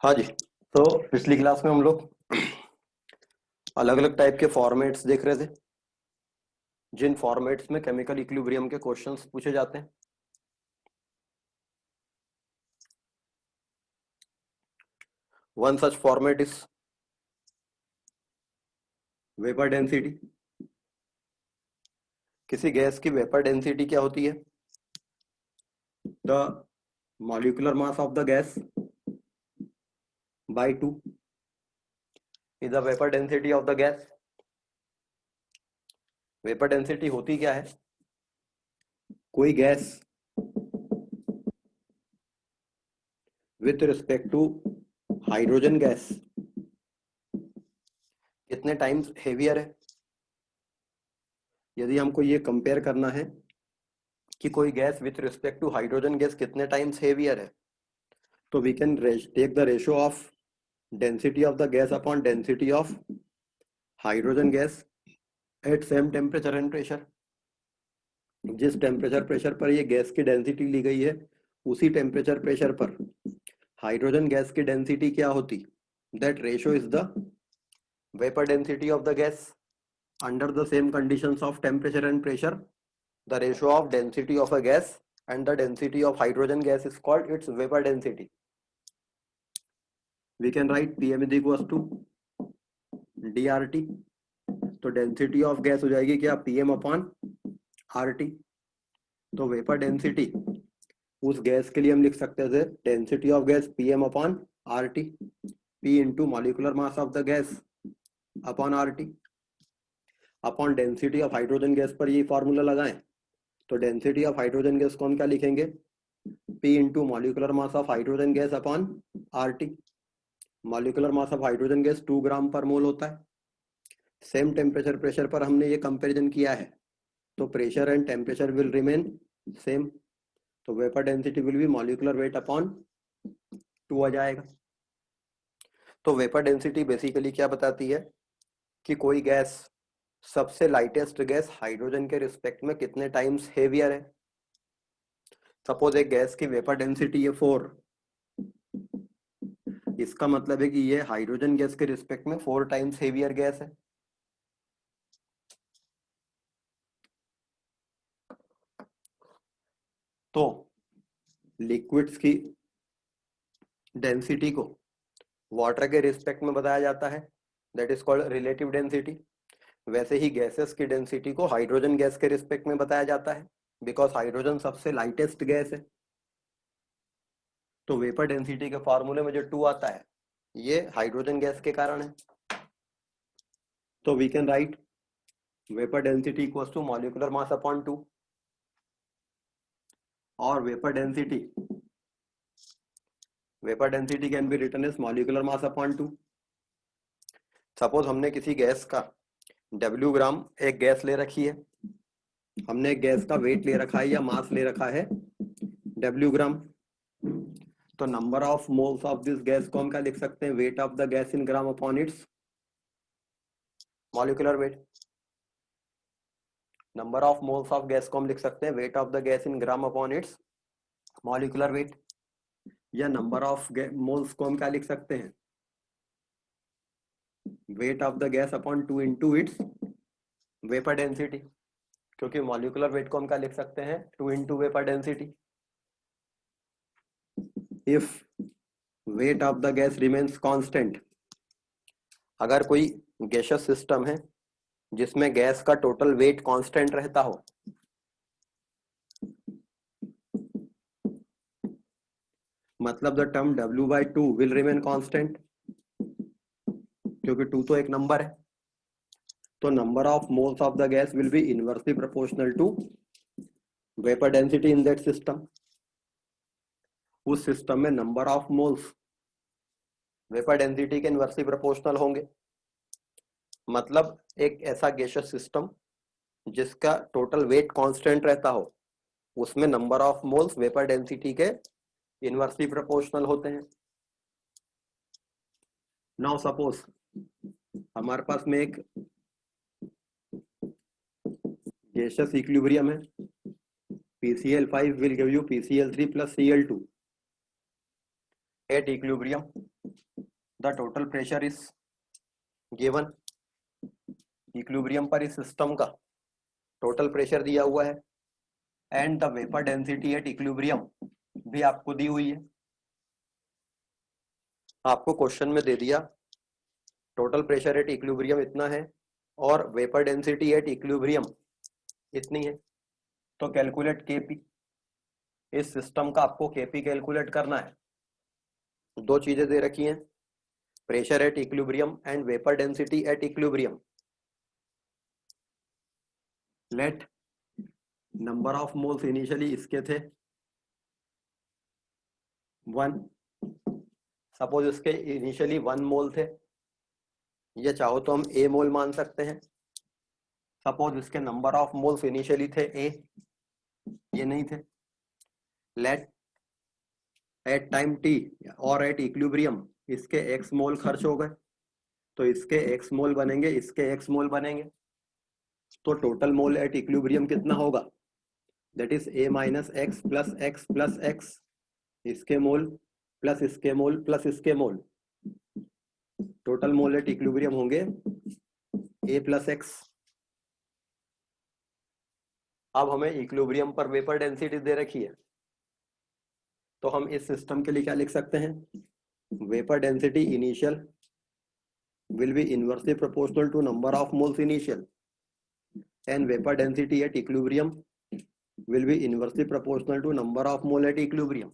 हाँ जी। तो पिछली क्लास में हम लोग अलग अलग टाइप के फॉर्मेट्स देख रहे थे, जिन फॉर्मेट्स में केमिकल इक्विलिब्रियम के क्वेश्चंस पूछे जाते हैं। One such format is vapour density. किसी गैस की वेपर डेंसिटी क्या होती है? The molecular mass of the gas by 2 is the vapour density of the gas. Vapour density होती क्या है? कोई gas with respect to hydrogen gas कितने टाइम्स हेवियर है। यदि हमको ये कंपेयर करना है कि कोई gas with respect to hydrogen gas कितने टाइम्स हेवियर है, तो we can take the ratio of density of the gas upon density of hydrogen gas at same temperature and pressure. जिस टेम्परेचर प्रेशर पर ये गैस की density ली गई है, उसी टेम्परेचर प्रेशर पर हाइड्रोजन गैस की डेंसिटी क्या होती? That ratio is the vapour density of the gas under the same conditions of temperature and pressure. The ratio of density of a gas and the density of hydrogen gas is called its vapor density. We can write Pm is equals to dRT. तो density of gas हो जाएगी क्या? Pm upon RT। तो vapour density उस gas के लिए हम लिख सकते थे density of gas Pm upon RT, P into molecular mass of the gas upon RT upon density of hydrogen gas पर ये फॉर्मूला लगाएं तो डेंसिटी ऑफ हाइड्रोजन गैस को हम क्या लिखेंगे? P into molecular mass of hydrogen gas upon RT। Molecular mass of hydrogen gas 2 ग्राम पर मोल होता है। सेम टेम्परेचर प्रेशर पर हमने ये कंपैरिजन किया है, तो pressure and temperature will remain same. तो vapour density will be molecular weight upon 2 आ जाएगा। तो वेपर डेंसिटी बेसिकली क्या बताती है कि कोई गैस, सबसे लाइटेस्ट गैस हाइड्रोजन के रिस्पेक्ट में कितने टाइम्स हेवियर है। सपोज एक गैस की वेपर डेंसिटी है 4, इसका मतलब है कि ये हाइड्रोजन गैस के रिस्पेक्ट में 4 टाइम्स हेवियर गैस है। तो लिक्विड्स की डेंसिटी को वाटर के रिस्पेक्ट में बताया जाता है, that is called relative density. वैसे ही गैसेस की डेंसिटी को हाइड्रोजन गैस के रिस्पेक्ट में बताया जाता है, बिकॉज हाइड्रोजन सबसे लाइटेस्ट गैस है। तो वेपर डेंसिटी के फॉर्मूले में जो 2 आता है, ये हाइड्रोजन गैस के कारण है। तो we can write vapour density equals to molecular mass upon 2, और vapour density can be written as molecular mass upon 2। Suppose हमने किसी गैस का W ग्राम एक गैस ले रखी है, हमने एक गैस का वेट ले रखा है या मास ले रखा है W ग्राम। तो number of moles of this gas को हम क्या लिख सकते हैं? Weight of the gas in gram upon its molecular weight. Number of moles of gas को हम लिख सकते हैं weight of the gas in gram upon its molecular weight, या नंबर ऑफ मोल्स को हम क्या लिख सकते हैं? Weight of the gas upon 2 into its vapour density, क्योंकि मॉलिक्यूलर वेट को हम क्या लिख सकते हैं? 2 into vapour density. If weight of the gas remains constant, अगर कोई गैसियस सिस्टम है जिसमें गैस का टोटल वेट कांस्टेंट रहता हो, मतलब the term W/2 will remain constant, क्योंकि 2 तो एक नंबर है। तो number of moles of the gas will be inversely proportional to vapour density in that system. उस सिस्टम में number of moles vapour density के इनवर्सली प्रोपोर्शनल होंगे। मतलब एक ऐसा गैसियस सिस्टम जिसका टोटल वेट कांस्टेंट रहता हो, उसमें number of moles vapour density के इनवर्सली प्रोपोर्शनल होते हैं। नाउ सपोज हमारे पास में एक गैसियस इक्विलिब्रियम है, PCl5 will give you PCl3 plus Cl2 at equilibrium। The total pressure is given, equilibrium पर इस सिस्टम का टोटल प्रेशर दिया हुआ है, and the vapour density at equilibrium भी आपको दी हुई है। आपको क्वेश्चन में दे दिया टोटल प्रेशर एट इक्विलिब्रियम इतना है और वेपर डेंसिटी एट इक्विलिब्रियम इतनी है, तो कैलकुलेट केपी। इस सिस्टम का आपको केपी कैलकुलेट करना है। दो चीजें दे रखी हैं, pressure at equilibrium and vapour density at equilibrium. Let number of moles initially इसके थे 1, सपोज इसके इनिशियली 1 मोल थे, ये चाहो तो हम ए मोल मान सकते हैं। सपोज इसके नंबर ऑफ मोल्स इनिशियली थे ए, ये नहीं थे। लेट एट टाइम टी और एट इक्विलिब्रियम इसके एक्स मोल खर्च हो गए, तो इसके एक्स मोल बनेंगे, इसके एक्स मोल बनेंगे, तो टोटल मोल एट इक्विलिब्रियम कितना होगा, that is a minus x plus x, इसके मोल प्लस इसके मोल प्लस इसके मोल, टोटल मोल एट इक्विलिब्रियम होंगे ए प्लस एक्स। अब हमें इक्विलिब्रियम पर वेपर डेंसिटी दे रखी है, तो हम इस सिस्टम के लिए क्या लिख सकते हैं, vapour density initial will be inversely proportional to number of moles initial, and vapor density at equilibrium will be inversely proportional to number of mole at equilibrium।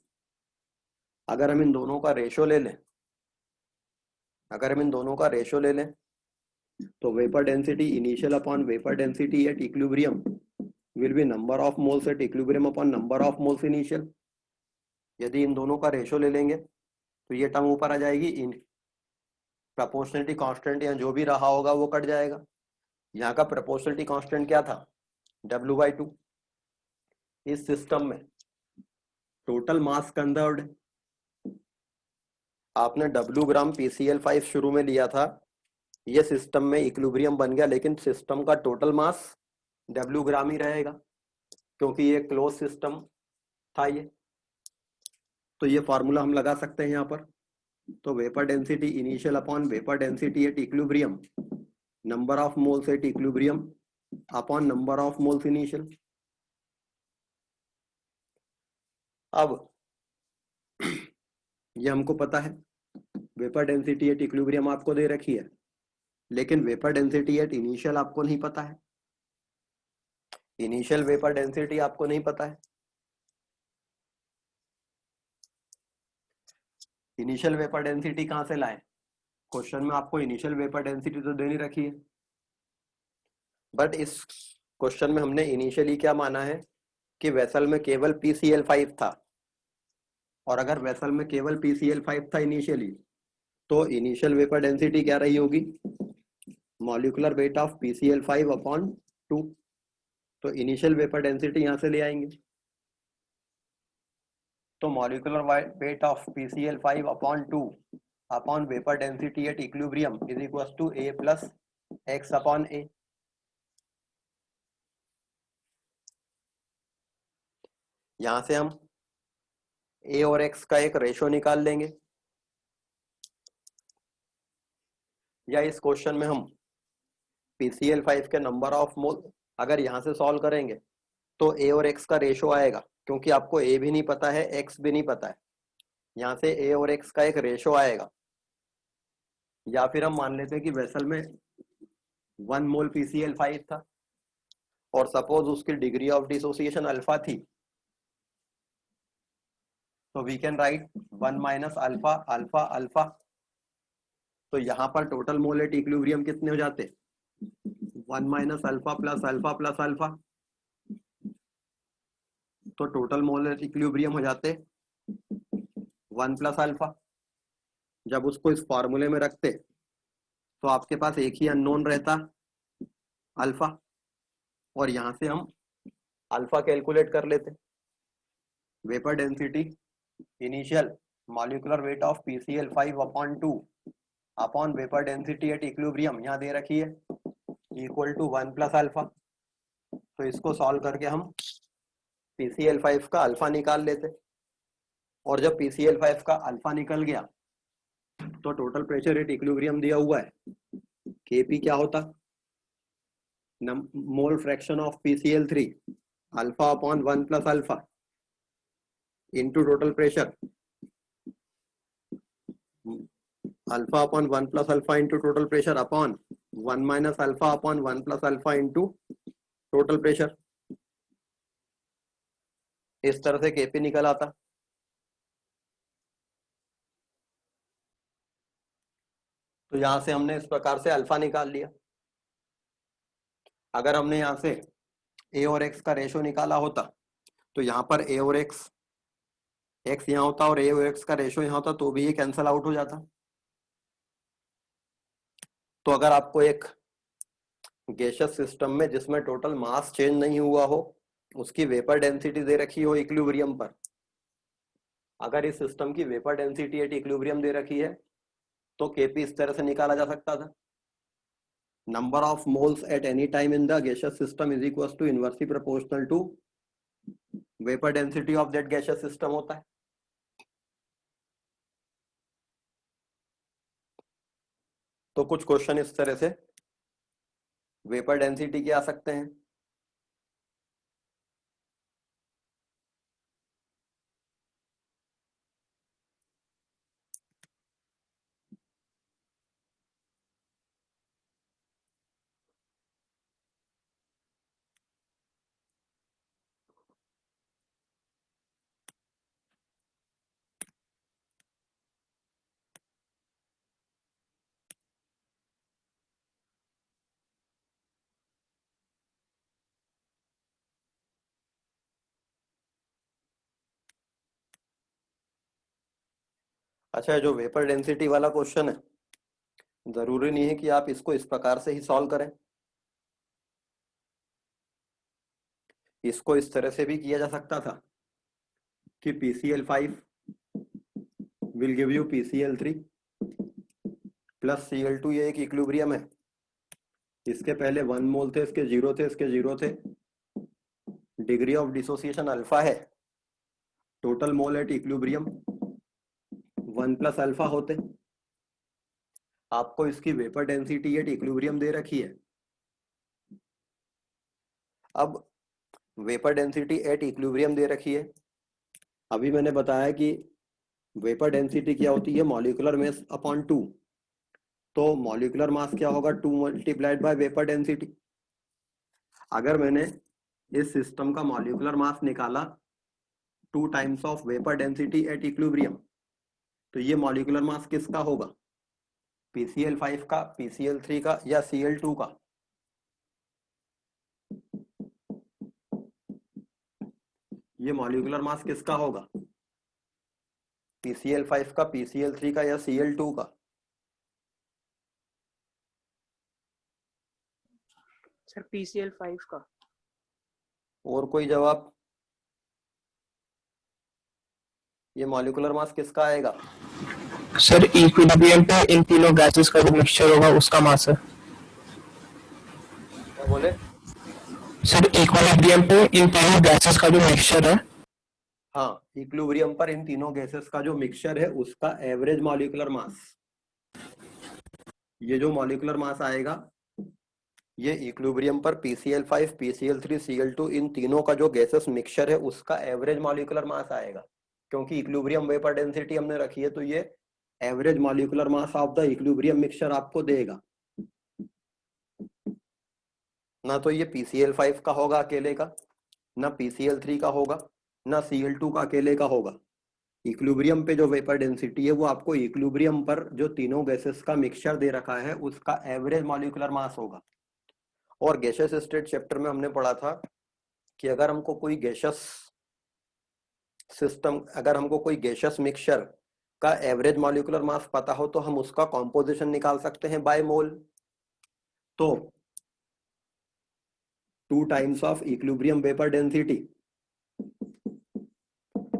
अगर हम इन दोनों का रेशो ले लें, तो vapour density initial upon vapour density at equilibrium will B number of moles at equilibrium upon number of moles initial. यदि इन दोनों का रेशो ले लेंगे तो ये टर्म ऊपर आ जाएगी, इन प्रोपोर्शनलिटी कांस्टेंट या जो भी रहा होगा वो कट जाएगा। यहाँ का प्रोपोर्शनलिटी कांस्टेंट क्या था, W/2। इस सिस्टम में टोटल मास कंजर्व्ड, आपने W ग्राम PCl5 शुरू में लिया था, ये सिस्टम में इक्विलिब्रियम बन गया, लेकिन सिस्टम का टोटल मास W ग्राम ही रहेगा क्योंकि ये क्लोज सिस्टम था ये। तो ये फार्मूला हम लगा सकते हैं यहाँ पर, तो vapour density initial upon vapour density at equilibrium, number of moles at equilibrium upon number of moles initial. अब ये हमको पता है वेपर डेंसिटी एट इक्विलिब्रियम आपको दे रखी है, लेकिन वेपर डेंसिटी एट इनिशियल आपको नहीं पता है, इनिशियल वेपर डेंसिटी आपको नहीं पता है। इनिशियल वेपर डेंसिटी कहां से लाए, क्वेश्चन में आपको इनिशियल वेपर डेंसिटी तो दे नहीं रखी है, बट इस क्वेश्चन में हमने इनिशियली क्या माना है कि वेसल में केवल PCl5 था, और अगर वेसल में केवल PCl5 था इनिशियली, तो इनिशियल वेपर डेंसिटी क्या रही होगी, molecular weight of PCl5 upon 2। तो इनिशियल वेपर डेंसिटी यहां से ले आएंगे, तो molecular weight of PCl5 upon 2 upon vapour density at equilibrium is equal to A plus x upon A। यहां से हम A और X का एक रेशो निकाल लेंगे, या इस क्वेश्चन में हम PCl5 के नंबर ऑफ मोल अगर यहां से सॉल्व करेंगे तो A और X का रेशो आएगा, क्योंकि आपको A भी नहीं पता है X भी नहीं पता है, यहाँ से A और X का एक रेशो आएगा। या फिर हम मान लेते हैं कि वेसल में 1 मोल PCl5 था और सपोज उसकी डिग्री ऑफ डिसोसिएशन अल्फा थी, तो we can write 1 minus alpha alpha alpha. तो यहाँ पर टोटल मोल एट इक्विलिब्रियम कितने हो जाते, 1 minus alpha plus alpha plus alpha, तो टोटल मोल एट इक्विलिब्रियम हो जाते 1 प्लस अल्फा। जब उसको इस फॉर्मूले में रखते तो आपके पास एक ही अननोन रहता अल्फा, और यहां से हम अल्फा कैलकुलेट कर लेते, vapour density initial molecular weight of PCl5 upon 2 upon vapour density at equilibrium यहाँ दे रखी है इक्वल टू 1 प्लस अल्फा। तो इसको सॉल्व करके हम PCl5 का अल्फा निकाल लेते, और जब PCl5 का अल्फा निकल गया तो टोटल प्रेशर एट इक्विलिब्रियम दिया हुआ है, Kp क्या होता, mole fraction of PCl3 alpha upon 1 plus alpha into total pressure, alpha upon 1 plus alpha into total pressure upon 1 minus alpha upon 1 plus alpha into total pressure. इस तरह से Kp निकल आता। तो यहां से हमने इस प्रकार से अल्फा निकाल लिया। अगर हमने यहां से ए और एक्स का रेशो निकाला होता तो यहाँ पर ए और एक्स यहाँ होता और ए और एक्स का रेशो यहाँ होता तो भी ये कैंसल आउट हो जाता। तो अगर आपको एक गैसियस सिस्टम में जिसमें टोटल मास चेंज नहीं हुआ हो, उसकी वेपर डेंसिटी दे रखी हो इक्विलिब्रियम पर, अगर इस सिस्टम की वेपर डेंसिटी एट इक्विलिब्रियम दे रखी है तो Kp इस तरह से निकाला जा सकता था, number of moles at any time in the gaseous system is equal to inversely proportional to vapour density of that gaseous system होता है। तो कुछ क्वेश्चन इस तरह से वेपर डेंसिटी के आ सकते हैं। अच्छा, जो वेपर डेंसिटी वाला क्वेश्चन है, जरूरी नहीं है कि आप इसको इस प्रकार से ही सॉल्व करें, इसको इस तरह से भी किया जा सकता था कि PCl5 will give you PCl3 plus Cl2, ये एक इक्विलिब्रियम है, इसके पहले 1 मोल थे, इसके 0 थे, इसके 0 थे, डिग्री ऑफ डिसोसिएशन अल्फा है, total mole at equilibrium 1 plus alpha होते। आपको इसकी वेपर डेंसिटी एट इक्विलिब्रियम दे रखी है। अब वेपर डेंसिटी एट इक्विलिब्रियम दे रखी है, अभी मैंने बताया कि वेपर डेंसिटी क्या होती है, मॉलिक्यूलर मास अपॉन 2, तो मॉलिक्यूलर मास क्या होगा, 2 मल्टीप्लाइड बाय वेपर डेंसिटी। अगर मैंने इस सिस्टम का मॉलिक्यूलर मास निकाला 2 times of vapour density at equilibrium, तो ये मॉलिक्यूलर मास किसका होगा, PCl5 का, PCl3 का या Cl2 का। ये मॉलिक्यूलर मास किसका होगा, PCl5 का, PCl3 का या Cl2 का। सर PCl5 का। और कोई जवाब, ये मॉलिक्यूलर मास किसका आएगा। सर इक्विलिब्रियम पे इन तीनों गैसेस का जो मिक्सचर होगा उसका मास है। क्या बोले सर इक्विलिब्रियम पे इन तीनों गैसेस का जो मिक्सचर है, हाँ, इक्विलिब्रियम पर इन तीनों गैसेस का जो मिक्सचर है उसका एवरेज मॉलिक्यूलर मास, ये जो मॉलिक्यूलर मास आएगा ये इक्विलिब्रियम पर PCl5, PCl3, Cl2 इन तीनों का जो गैसेस मिक्सचर है उसका एवरेज मॉलिक्यूलर मास आएगा। क्योंकि इक्विलिब्रियम वेपर डेंसिटी हमने रखी है तो ये average molecular mass of the equilibrium mixture आपको देगा। ना तो ये PCl5 का होगा अकेले का, ना PCl3 का होगा, ना Cl2 का अकेले का होगा। इक्विलिब्रियम पे जो वेपर डेंसिटी है वो आपको इक्विलिब्रियम पर जो तीनों गैसेस का मिक्सचर दे रखा है उसका एवरेज मॉलिक्यूलर मास होगा। और गैसियस स्टेट चैप्टर में हमने पढ़ा था कि अगर हमको कोई गैसियस सिस्टम, अगर हमको कोई गैसियस मिक्सचर का एवरेज मॉलिक्यूलर मास पता हो तो हम उसका कॉम्पोजिशन निकाल सकते हैं बाय मोल। तो 2 times of equilibrium vapour density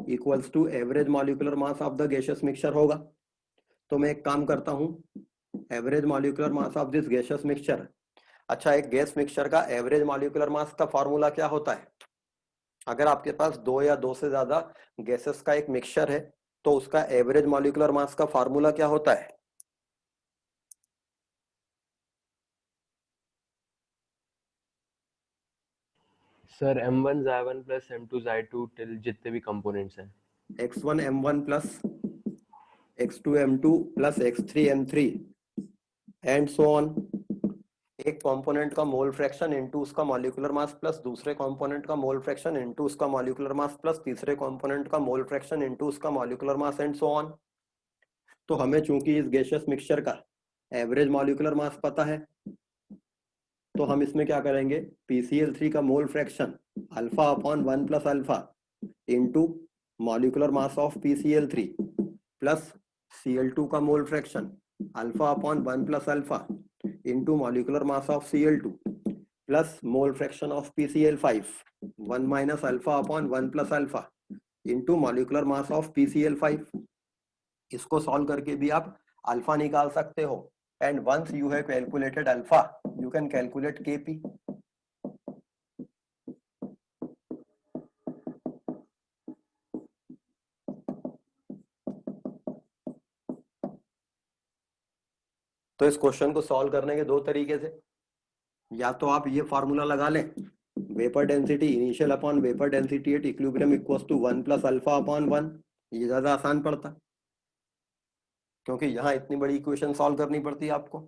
equals to average molecular mass of the gaseous mixture होगा। तो मैं एक काम करता हूं, average molecular mass of this gaseous mixture. अच्छा, एक गैस मिक्सचर का एवरेज मॉलिक्यूलर मास का फॉर्मूला क्या होता है, अगर आपके पास 2 या 2 से ज्यादा गैसेस का एक मिक्सचर है तो उसका एवरेज मॉलिक्यूलर मास का फॉर्मूला क्या होता है, sir M1 Xi1 plus M2 Xi2 till जितने भी कंपोनेंट्स हैं। x1 m1 plus x2 m2 plus x3 m3 and so on. एक कंपोनेंट का मोल फ्रैक्शन इनटू उसका मॉलिक्यूलर मास प्लस दूसरे कंपोनेंट का मोल फ्रैक्शन इनटू उसका मॉलिक्यूलर मास प्लस तीसरे कंपोनेंट का मोल फ्रैक्शन इनटू उसका molecular mass and so on. तो हमें चूंकि इस गैसियस मिक्सचर का एवरेज मॉलिक्यूलर मास पता है, तो हम इसमें क्या करेंगे, PCl3 का mole fraction alpha upon 1 plus alpha into molecular mass of PCl3 plus Cl2 का mole fraction alpha upon 1 plus alpha into molecular mass of Cl2 plus mole fraction of PCl5 1 minus alpha upon 1 plus alpha into molecular mass of PCl5। इसको solve करके भी आप alpha निकाल सकते हो, and once you have calculated alpha you can calculate Kp। तो इस question को सॉल्व करने के दो तरीके से, या तो आप ये फॉर्मूला लगा लें, vapour density initial upon vapour density at equilibrium equals to 1 plus alpha upon 1। ये ज्यादा आसान पड़ता, क्योंकि यहाँ इतनी बड़ी इक्वेशन सॉल्व करनी पड़ती है आपको।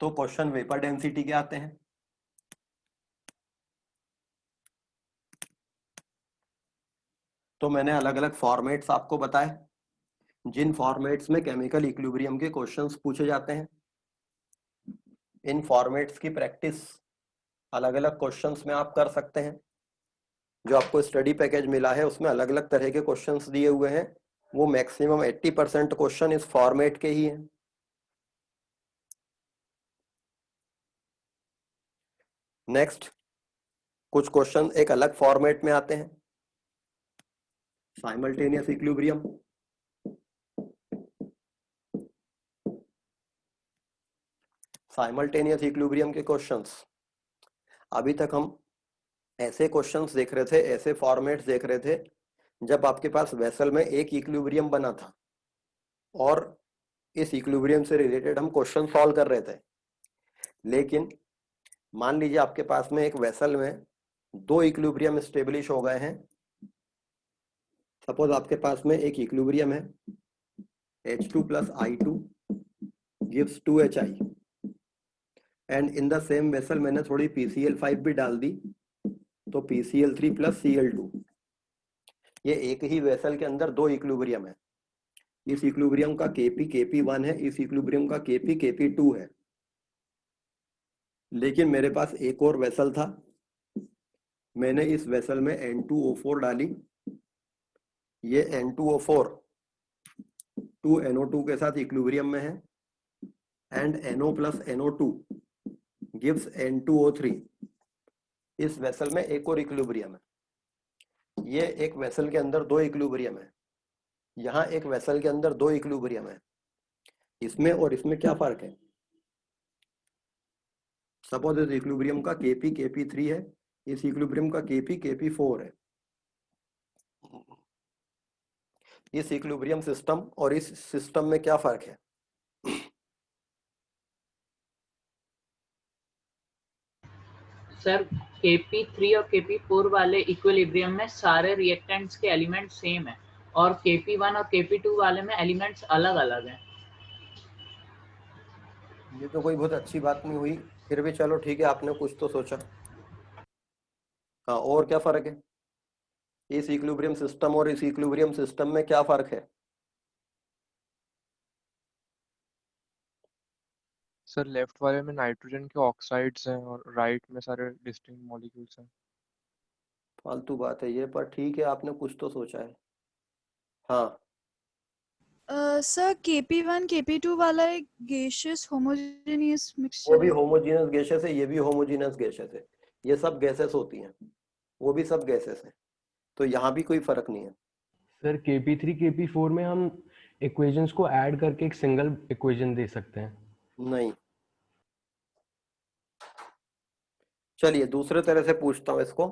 तो क्वेश्चन वेपर डेंसिटी के आते हैं। तो मैंने अलग अलग फॉर्मेट्स आपको बताए, जिन फॉर्मेट्स में केमिकल इक्विलिब्रियम के क्वेश्चंस पूछे जाते हैं। इन फॉर्मेट्स की प्रैक्टिस अलग अलग क्वेश्चंस में आप कर सकते हैं। जो आपको स्टडी पैकेज मिला है उसमें अलग अलग तरह के क्वेश्चंस दिए हुए हैं, वो मैक्सिमम 80% क्वेश्चन इस फॉर्मेट के ही हैं। नेक्स्ट, कुछ क्वेश्चन एक अलग फॉर्मेट में आते हैं, साइमल्टेनियस इक्विलिब्रियम। साइमल्टेनियस इक्विलिब्रियम के क्वेश्चंस, अभी तक हम ऐसे क्वेश्चंस देख रहे थे, ऐसे फॉर्मेट्स देख रहे थे जब आपके पास वेसल में एक इक्विलिब्रियम बना था और इस इक्विलिब्रियम से रिलेटेड हम क्वेश्चन सॉल्व कर रहे थे। लेकिन मान लीजिए आपके पास में एक वेसल में दो इक्विलिब्रियम स्टेब्लिश हो गए हैं। सपोज आपके पास में एक इक्विलिब्रियम है, H2 plus I2 gives 2HI, and in the same vessel मैंने थोड़ी PCl5 भी डाल दी, तो PCl3 plus Cl2। ये एक ही वेसल के अंदर दो इक्विलिब्रियम है। इस इक्विलिब्रियम का Kp Kp1 है, इस इक्विलिब्रियम का Kp Kp2 है। लेकिन मेरे पास एक और वेसल था, मैंने इस वेसल में N2O4 डाली। ये N2O4 2NO2 के साथ इक्विलिब्रियम में है, and NO plus NO2 gives N2O3। इस वेसल में एक और इक्विलिब्रियम है। ये एक वेसल के अंदर दो इक्विलिब्रियम है, यहाँ एक वेसल के अंदर दो इक्विलिब्रियम है। इसमें और इसमें क्या फर्क है? सपोज इस इक्विलिब्रियम का Kp Kp3 है, इस इक्विलिब्रियम का Kp Kp4 है। इस इक्विलिब्रियम सिस्टम और इस सिस्टम में क्या फर्क है? सर Kp3 और Kp4 वाले इक्विलिब्रियम में सारे रिएक्टेंट्स के एलिमेंट सेम है, और Kp1 और Kp2 वाले में एलिमेंट्स अलग अलग हैं। ये तो कोई बहुत अच्छी बात नहीं हुई, फिर भी चलो ठीक है, आपने कुछ तो सोचा। हाँ, और क्या फर्क है इस इक्विलिब्रियम सिस्टम और इस इक्विलिब्रियम सिस्टम में? क्या फर्क है? सर लेफ्ट वाले में नाइट्रोजन के ऑक्साइड्स हैं और राइट में सारे डिस्टिंक्ट मॉलिक्यूल्स हैं। फालतू बात है ये, पर ठीक है, आपने कुछ तो सोचा है। हाँ, सर Kp1 Kp2 वाला एक गैसियस होमोजेनियस वो मिक्सचर भी है। होमोजीनस गैसेस है, ये भी होमोजीनस गैसेस है, ये सब गैसेस होती हैं, वो भी सब गैसेस है, तो यहाँ भी कोई फर्क नहीं है। सर Kp3 Kp4 में हम इक्वेशंस को ऐड करके एक सिंगल इक्वेशन दे सकते हैं। नहीं, चलिए दूसरे तरह से पूछता हूँ इसको।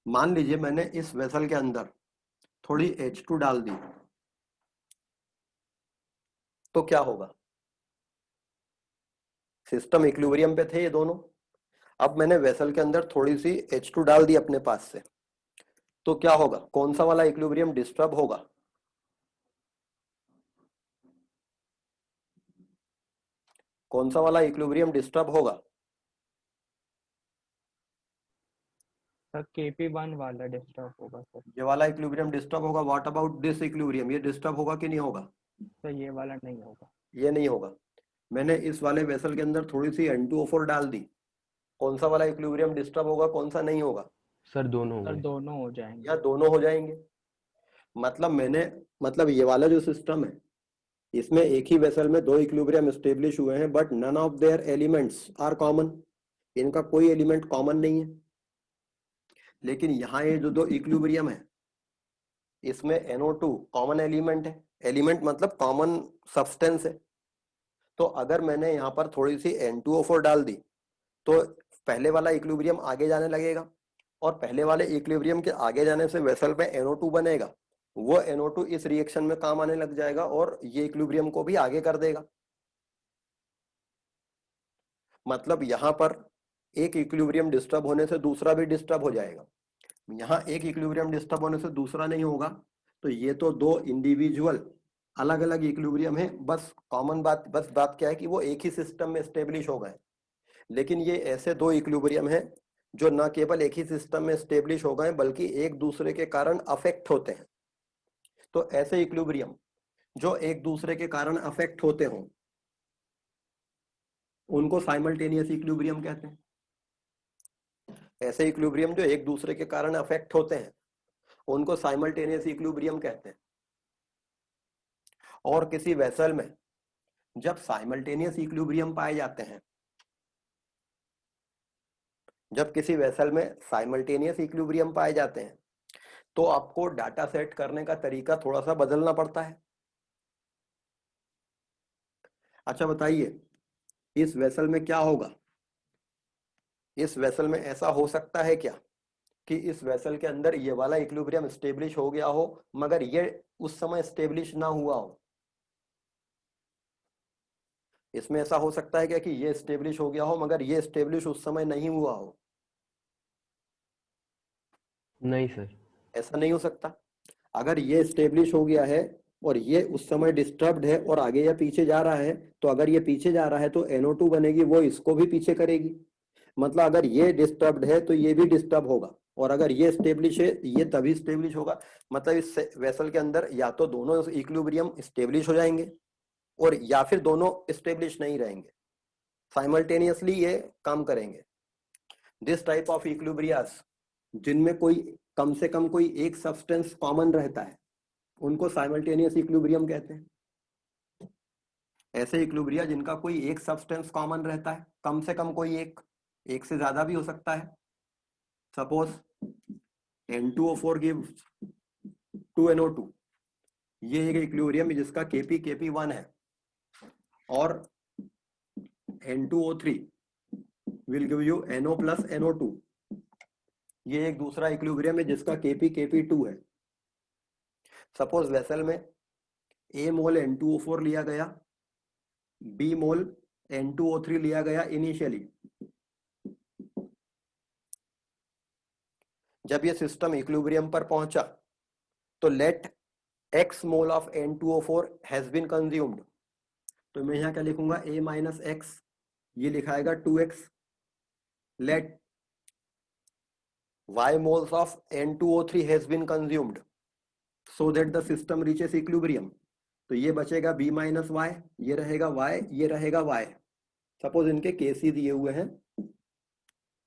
मान लीजिए मैंने इस वेसल के अंदर थोड़ी H2 डाल दी, तो क्या होगा? सिस्टम इक्विलिब्रियम पे थे ये दोनों। अब मैंने वेसल के अंदर थोड़ी सी H2 डाल दी अपने पास से, तो क्या होगा, कौन सा वाला इक्विलिब्रियम डिस्टर्ब होगा? कौन सा वाला इक्विलिब्रियम डिस्टर्ब होगा? सर KP1 वाला डिस्टर्ब होगा सर। ये वाला इक्विलिब्रियम डिस्टर्ब होगा। व्हाट अबाउट दिस इक्विलिब्रियम, ये डिस्टर्ब होगा कि नहीं होगा? सर ये वाला नहीं होगा। ये नहीं होगा। मैंने इस वाले वेसल के अंदर थोड़ी सी N2O4 डाल दी, कौन सा वाला इक्विलिब्रियम डिस्टर्ब होगा, कौन सा नहीं होगा? सर दोनों सर होंगे। दोनों हो जाएंगे। या दोनों हो जाएंगे। मतलब ये वाला जो सिस्टम है, इसमें एक ही वेसल में दो इक्विलिब्रियम एस्टेब्लिश हुए हैं, but none of their elements are common. इनका कोई एलिमेंट कॉमन नहीं है। लेकिन यहाँ ये जो दो इक्विलिब्रियम है, इसमें NO2 कॉमन एलिमेंट है। एलिमेंट मतलब कॉमन सब्सटेंस है। तो अगर मैंने यहाँ पर थोड़ी सी N2O4 डाल दी, तो पहले वाला इक्विलिब्रियम आगे जाने लगेगा, और पहले वाले इक्विलिब्रियम के आगे जाने से वेसल में NO2 बनेगा। वो NO2 इस रिएक्शन में काम आने लग जाएगा और ये इक्विलिब्रियम को भी आगे कर देगा। मतलब यहाँ पर एक इक्विलिब्रियम डिस्टर्ब होने से दूसरा भी डिस्टर्ब हो जाएगा। यहाँ एक इक्विलिब्रियम डिस्टर्ब होने से दूसरा नहीं होगा। तो ये तो दो इंडिविजुअल अलग अलग इक्विलिब्रियम है। बस बात क्या है कि वो एक ही सिस्टम में स्टेब्लिश हो गए। लेकिन ये ऐसे दो इक्विलिब्रियम हैं जो न केवल एक ही सिस्टम में स्टेब्लिश हो गए, बल्कि एक दूसरे के कारण अफेक्ट होते हैं। तो ऐसे इक्विलिब्रियम जो एक दूसरे के कारण अफेक्ट होते हों, उनको साइमल्टेनियस इक्विलिब्रियम कहते हैं। ऐसे इक्विलिब्रियम जो एक दूसरे के कारण अफेक्ट होते हैं, उनको साइमल्टेनियस इक्विलिब्रियम कहते हैं। और किसी वेसल में जब साइमल्टेनियस इक्विलिब्रियम पाए जाते हैं, जब किसी वेसल में साइमल्टेनियस इक्विलिब्रियम पाए जाते हैं, तो आपको डाटा सेट करने का तरीका थोड़ा सा बदलना पड़ता है। अच्छा बताइए, इस वेसल में क्या होगा? इस वेसल में ऐसा हो सकता है क्या कि इस वेसल के अंदर ये वाला इक्विलिब्रियम स्टेब्लिश हो गया हो, मगर ये उस समय स्टेब्लिश ना हुआ हो? इसमें ऐसा हो सकता है क्या कि ये स्टेब्लिश हो गया हो मगर ये स्टेब्लिश उस समय नहीं हुआ हो? नहीं सर। ऐसा नहीं हो सकता। अगर ये स्टेब्लिश हो गया है और ये उस समय डिस्टर्ब्ड है और आगे या पीछे जा रहा है, तो अगर ये पीछे जा रहा है तो NO2 बनेगी, वो इसको भी पीछे करेगी। मतलब अगर ये डिस्टर्ब्ड है तो ये भी डिस्टर्ब होगा, और अगर ये स्टेब्लिश है ये तभी स्टेब्लिश होगा। मतलब इस वेसल के अंदर या तो दोनों इक्विलिब्रियम स्टेब्लिश हो जाएंगे, और या फिर दोनों स्टेब्लिश नहीं रहेंगे, साइमल्टेनियसली ये काम करेंगे। दिस टाइप ऑफ इक्विलिब्रियास जिनमें कोई कम से कम कोई एक सब्सटेंस कॉमन रहता है, उनको साइमल्टेनियस इक्विलिब्रियम कहते हैं। ऐसे इक्विलिब्रिया जिनका कोई एक सब्सटेंस कॉमन रहता है, कम से कम कोई एक से ज्यादा भी हो सकता है। सपोज N2O4 gives 2NO2, ये एक इक्विलिब्रियम जिसका Kp1 है, और N2O3 will give you NO plus NO2, ये एक दूसरा इक्विलिब्रियम है जिसका Kp2 है। सपोज वेसल में A मोल N2O4 लिया गया, B मोल N2O3 लिया गया इनिशियली। जब ये सिस्टम इक्विलिब्रियम पर पहुंचा तो let X mole of N2O4 has been consumed. तो मैं यहां क्या लिखूंगा, A माइनस X, ये लिखाएगा 2X। Let Y moles of N2O3 has been consumed so that the system reaches equilibrium। तो ये बचेगा B माइनस Y, ये रहेगा Y, ये रहेगा Y। सपोज इनके Kc दिए हुए हैं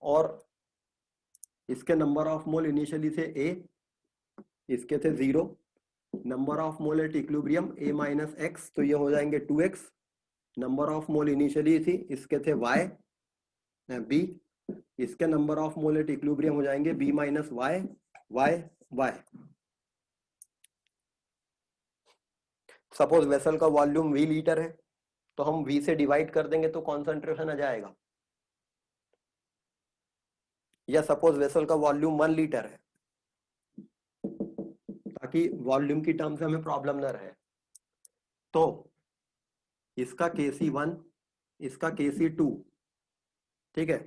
और इसके नंबर ऑफ मोल इनिशियली थे A, इसके थे 0। Number of mole at equilibrium A minus X, तो ये हो जाएंगे 2X। Number of mole initially थी, इसके थे Y B, इसके number of mole at equilibrium हो जाएंगे B minus Y Y Y। Suppose vessel का वॉल्यूम V लीटर है, तो हम V से डिवाइड कर देंगे तो कॉन्सेंट्रेशन आ जाएगा। या सपोज वेसल का वॉल्यूम 1 लीटर है, ताकि वॉल्यूम की टर्म से हमें प्रॉब्लम ना रहे, तो इसका Kc1 इसका Kc2, ठीक है,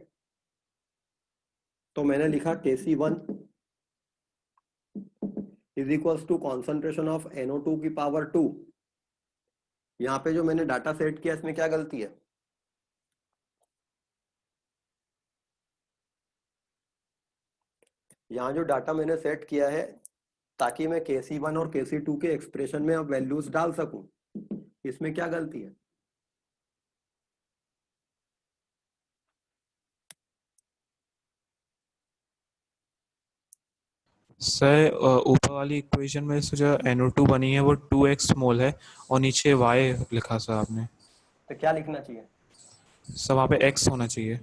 तो मैंने लिखा Kc1 is equals to concentration of NO2 की पावर 2। यहाँ पे जो मैंने डाटा सेट किया इसमें क्या गलती है? यहाँ जो डाटा मैंने सेट किया है ताकि मैं Kc1 और Kc2 के एक्सप्रेशन में अब वैल्यूज डाल सकूं, इसमें क्या गलती है? सर ऊपर वाली इक्वेशन में से जो NO2 बनी है वो 2x मोल है और नीचे y लिखा सर आपने। तो क्या लिखना चाहिए? सर वहाँ पे x होना चाहिए।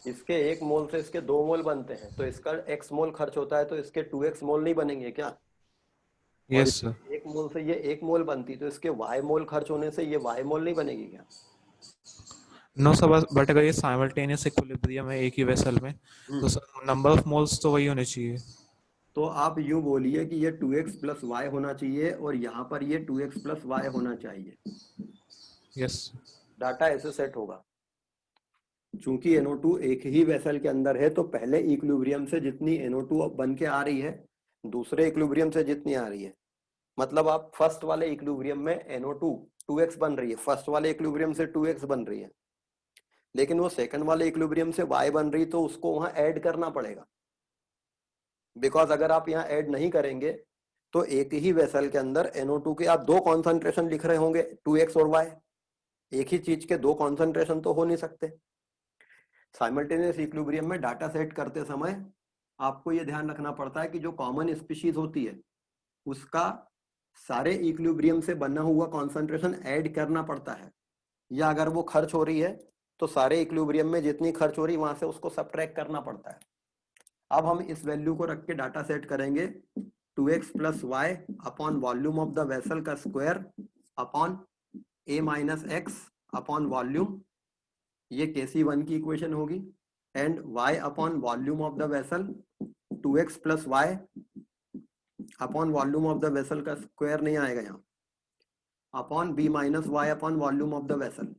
इसके 1 मोल से इसके 2 मोल बनते हैं, तो इसका x मोल खर्च होता है तो इसके 2x मोल नहीं बनेंगे क्या? और यस सर। 1 मोल से ये 1 मोल बनती तो इसके y मोल खर्च होने से ये y मोल नहीं बनेगी क्या? नो सर, बट अगर ये साइमल्टेनियस इक्विलिब्रियम है एक ही वेसल में तो सर नंबर ऑफ मोल्स तो वही होने चाहिए। तो आप यूं बोलिए कि ये 2x प्लस y होना चाहिए और यहाँ पर ये 2x प्लस y होना चाहिए। यस। डाटा ऐसे सेट होगा। चूंकि NO2 एक ही वेसल के अंदर है तो पहले इक्विलिब्रियम से जितनी NO2 बन के आ रही है दूसरे इक्विलिब्रियम से जितनी आ रही है, मतलब आप फर्स्ट वाले इक्विलिब्रियम में NO2 2x बन रही है, फर्स्ट वाले इक्विलिब्रियम से 2x बन रही है, लेकिन वो सेकंड वाले इक्विलिब्रियम से y बन रही तो उसको वहां ऐड करना पड़ेगा। बिकॉज अगर आप यहाँ ऐड नहीं करेंगे तो एक ही वेसल के अंदर NO2 के आप 2 कॉन्सेंट्रेशन लिख रहे होंगे 2x और y, एक ही चीज के 2 कॉन्सेंट्रेशन तो हो नहीं सकते। साइमल्टेनियस इक्विलिब्रियम में डाटा सेट करते समय आपको यह ध्यान रखना पड़ता है कि जो कॉमन स्पीशीज होती है उसका सारे इक्विलिब्रियम से बना हुआ कॉन्सेंट्रेशन ऐड करना पड़ता है, या अगर वो खर्च हो रही है तो सारे इक्विलिब्रियम में जितनी खर्च हो रही है वहां से उसको सबट्रैक्ट करना पड़ता है। अब हम इस वैल्यू को रख के डाटा सेट करेंगे 2x plus y upon volume of the vessel का square upon a minus x upon volume, ये Kc1 की इक्वेशन होगी, and y upon volume of the vessel 2x plus y upon volume of the vessel का square नहीं आएगा यहाँ, upon b minus y upon volume of the vessel,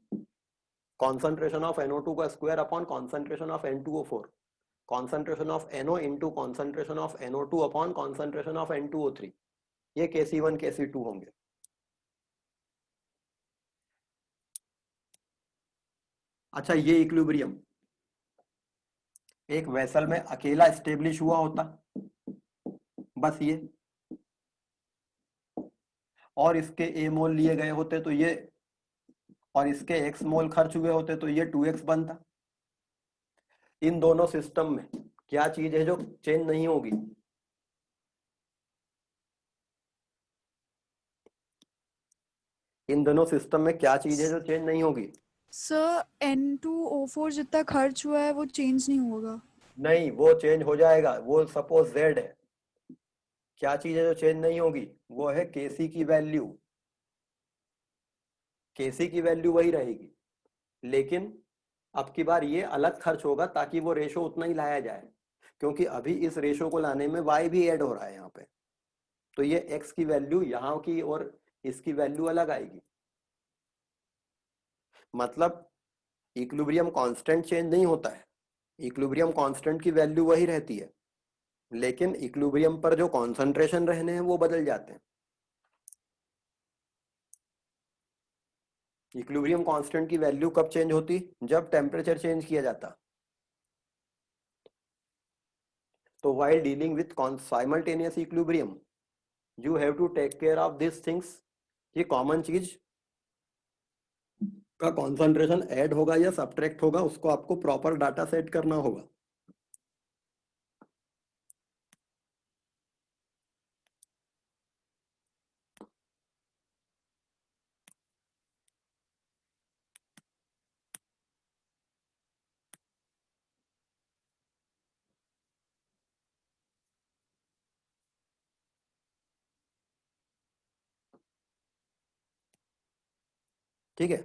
concentration of NO2 का square upon concentration of N2O4, concentration of NO into concentration of NO2 upon concentration of N2O3, ये Kc1 Kc2 होंगे। अच्छा, ये equilibrium एक vessel में अकेला establish हुआ होता बस ये, और इसके a मोल लिए गए होते तो ये, और इसके x मोल खर्च हुए होते तो ये 2x बनता। इन दोनों सिस्टम में क्या चीज है जो चेंज नहीं होगी? इन दोनों सिस्टम में क्या चीज है जो चेंज नहीं होगी? सर N2O4 जितना खर्च हुआ है वो चेंज नहीं होगा। नहीं, वो चेंज हो जाएगा, वो सपोज Z है। क्या चीज है जो चेंज नहीं होगी? वो है Kc की वैल्यू। Kc की वैल्यू वही रहेगी, लेकिन अब की बार ये अलग खर्च होगा ताकि वो रेशो उतना ही लाया जाए, क्योंकि अभी इस रेशो को लाने में y भी ऐड हो रहा है यहाँ पे, तो ये x की वैल्यू यहाँ की और इसकी वैल्यू अलग आएगी। मतलब इक्विलिब्रियम कांस्टेंट चेंज नहीं होता है, इक्विलिब्रियम कांस्टेंट की वैल्यू वही रहती है, लेकिन इक्विलिब्रियम पर जो कॉन्सेंट्रेशन रहने हैं वो बदल जाते हैं। इक्विलिब्रियम कांस्टेंट की वैल्यू कब चेंज होती? जब टेम्परेचर चेंज किया जाता। तो while dealing with simultaneous equilibrium you have to take care of these things। ये कॉमन चीज का कॉन्सेंट्रेशन ऐड होगा या सब्ट्रैक्ट होगा उसको आपको प्रॉपर डाटा सेट करना होगा। ठीक है,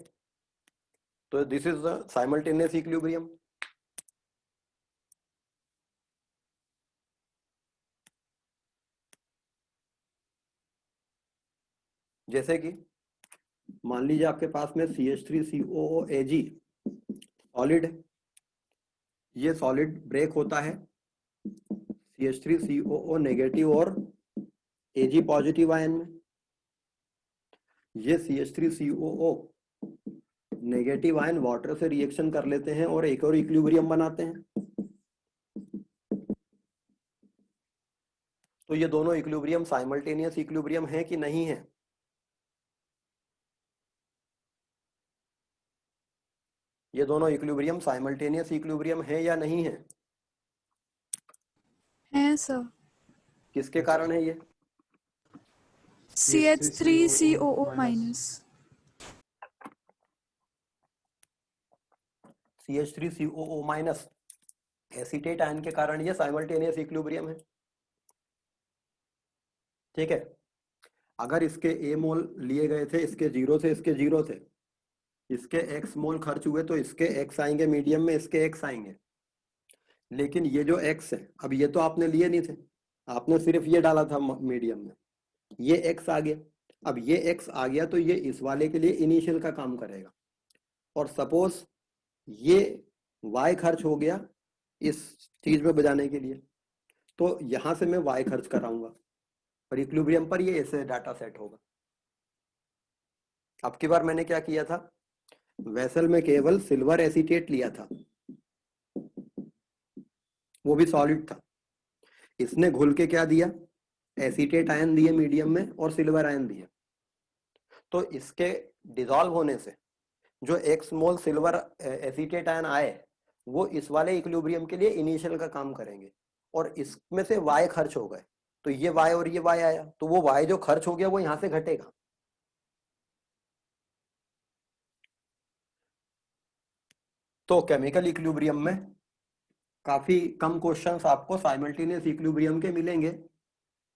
तो this is the simultaneous equilibrium. जैसे कि मान लीजिए आपके पास में CH3COOAg सॉलिड है, ये सॉलिड ब्रेक होता है CH3COO नेगेटिव और Ag पॉजिटिव आयन में। ये CH3COO नेगेटिव आयन वाटर से रिएक्शन कर लेते हैं और एक और इक्विलिब्रियम बनाते हैं। तो ये दोनों इक्विलिब्रियम साइमल्टेनियस इक्विलिब्रियम है कि नहीं है? ये दोनों इक्विलिब्रियम साइमल्टेनियस इक्विलिब्रियम है या नहीं है? है सर। किसके कारण है ये? CH3COO minus. CH3COO minus acetate ion के कारण ये साइमल्टेनियस इक्विलिब्रियम है। ठीक है, अगर इसके A मोल लिए गए थे, इसके 0 से इसके 0 थे, इसके X मोल खर्च हुए तो इसके X आएंगे मीडियम में, इसके X आएंगे। लेकिन ये जो X है, अब ये तो आपने लिए नहीं थे, आपने सिर्फ ये डाला था मीडियम में, ये X आ गया। अब ये X आ गया तो ये इस वाले के लिए इनिशियल का काम करेगा। और सपोज ये Y खर्च हो गया इस चीज में बजाने के लिए, तो यहां से मैं Y खर्च कराऊंगा और इक्विलिब्रियम पर ये ऐसे डाटा सेट होगा। अब की बार मैंने क्या किया था, वेसल में केवल सिल्वर एसीटेट लिया था, वो भी सॉलिड था। इसने घुल के क्या दिया, एसीटेट आयन दिए मीडियम में और सिल्वर आयन दिए। तो इसके डिसॉल्व होने से जो X मोल सिल्वर एसीटेट आयन आए वो इस वाले इक्विलिब्रियम के लिए इनिशियल का काम करेंगे और इसमें से Y खर्च हो गए, तो ये Y और ये Y आया, तो वो Y जो खर्च हो गया वो यहां से घटेगा। तो केमिकल इक्विलिब्रियम में काफी कम क्वेश्चंस आपको साइमल्टेनियस इक्विलिब्रियम के मिलेंगे,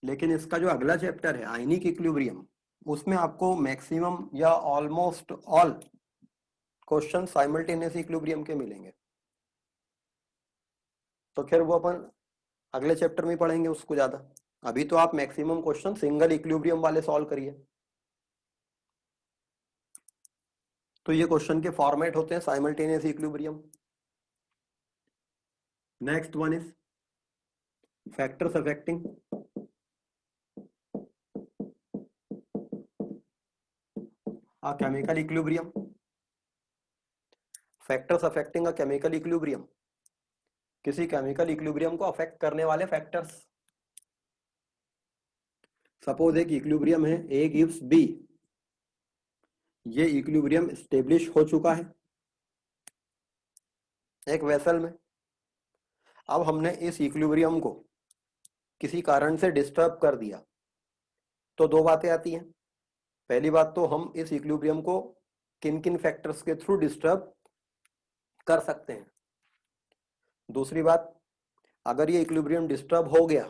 लेकिन इसका जो अगला चैप्टर है आयनिक इक्विलिब्रियम, उसमें आपको मैक्सिमम या almost all question simultaneous equilibrium के मिलेंगे। तो खैर वो अपन अगले चैप्टर में पढ़ेंगे उसको ज्यादा। अभी तो आप मैक्सिमम क्वेश्चन सिंगल इक्विलिब्रियम वाले सॉल्व करिए। तो ये क्वेश्चन के फॉर्मेट होते हैं simultaneous equilibrium. Next one is factors affecting a chemical equilibrium. Factors affecting a chemical equilibrium, किसी केमिकल इक्विलिब्रियम को अफेक्ट करने वाले फैक्टर्स। सपोज एक इक्विलिब्रियम है A gives B, ये इक्विलिब्रियम एस्टेब्लिश हो चुका है एक वेसल में। अब हमने इस इक्विलिब्रियम को किसी कारण से डिस्टर्ब कर दिया, तो दो बातें आती हैं। पहली बात तो हम इस इक्विलिब्रियम को किन किन फैक्टर्स के थ्रू डिस्टर्ब कर सकते हैं। दूसरी बात, अगर ये इक्विलिब्रियम डिस्टर्ब हो गया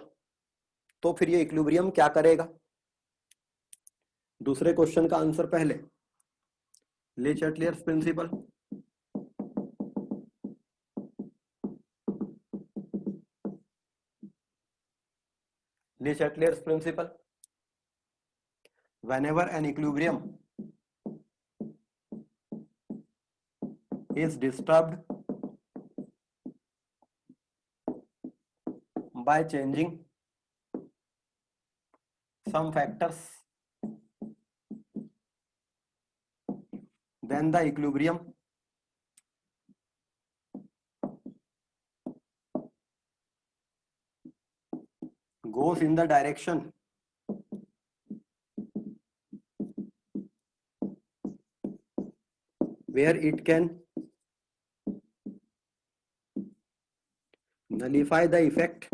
तो फिर ये इक्विलिब्रियम क्या करेगा। दूसरे क्वेश्चन का आंसर पहले, ले Chatelier's principle. Le Chatelier's principle, whenever an equilibrium is disturbed by changing some factors, then the equilibrium goes in the direction where it can nullify the effect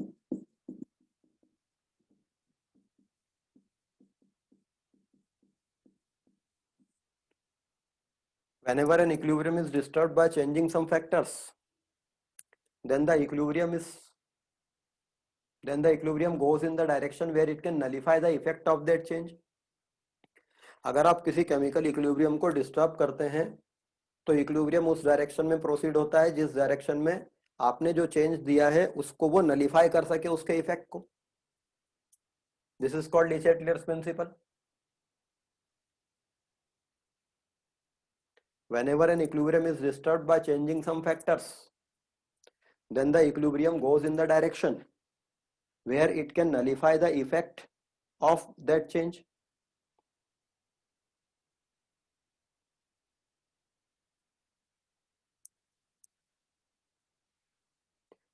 whenever an equilibrium is disturbed by changing some factors, then the equilibrium goes in the direction where it can nullify the effect of that change. अगर आप किसी chemical equilibrium को disturb करते हैं तो equilibrium उस direction में proceed होता है जिस डायरेक्शन में आपने जो चेंज दिया है उसको वो नलिफाई कर सके, उसके इफेक्ट को। This is called Le Chatelier's principle. whenever an equilibrium is disturbed by changing some factors, then the equilibrium goes in the direction where it can nullify the effect of that change.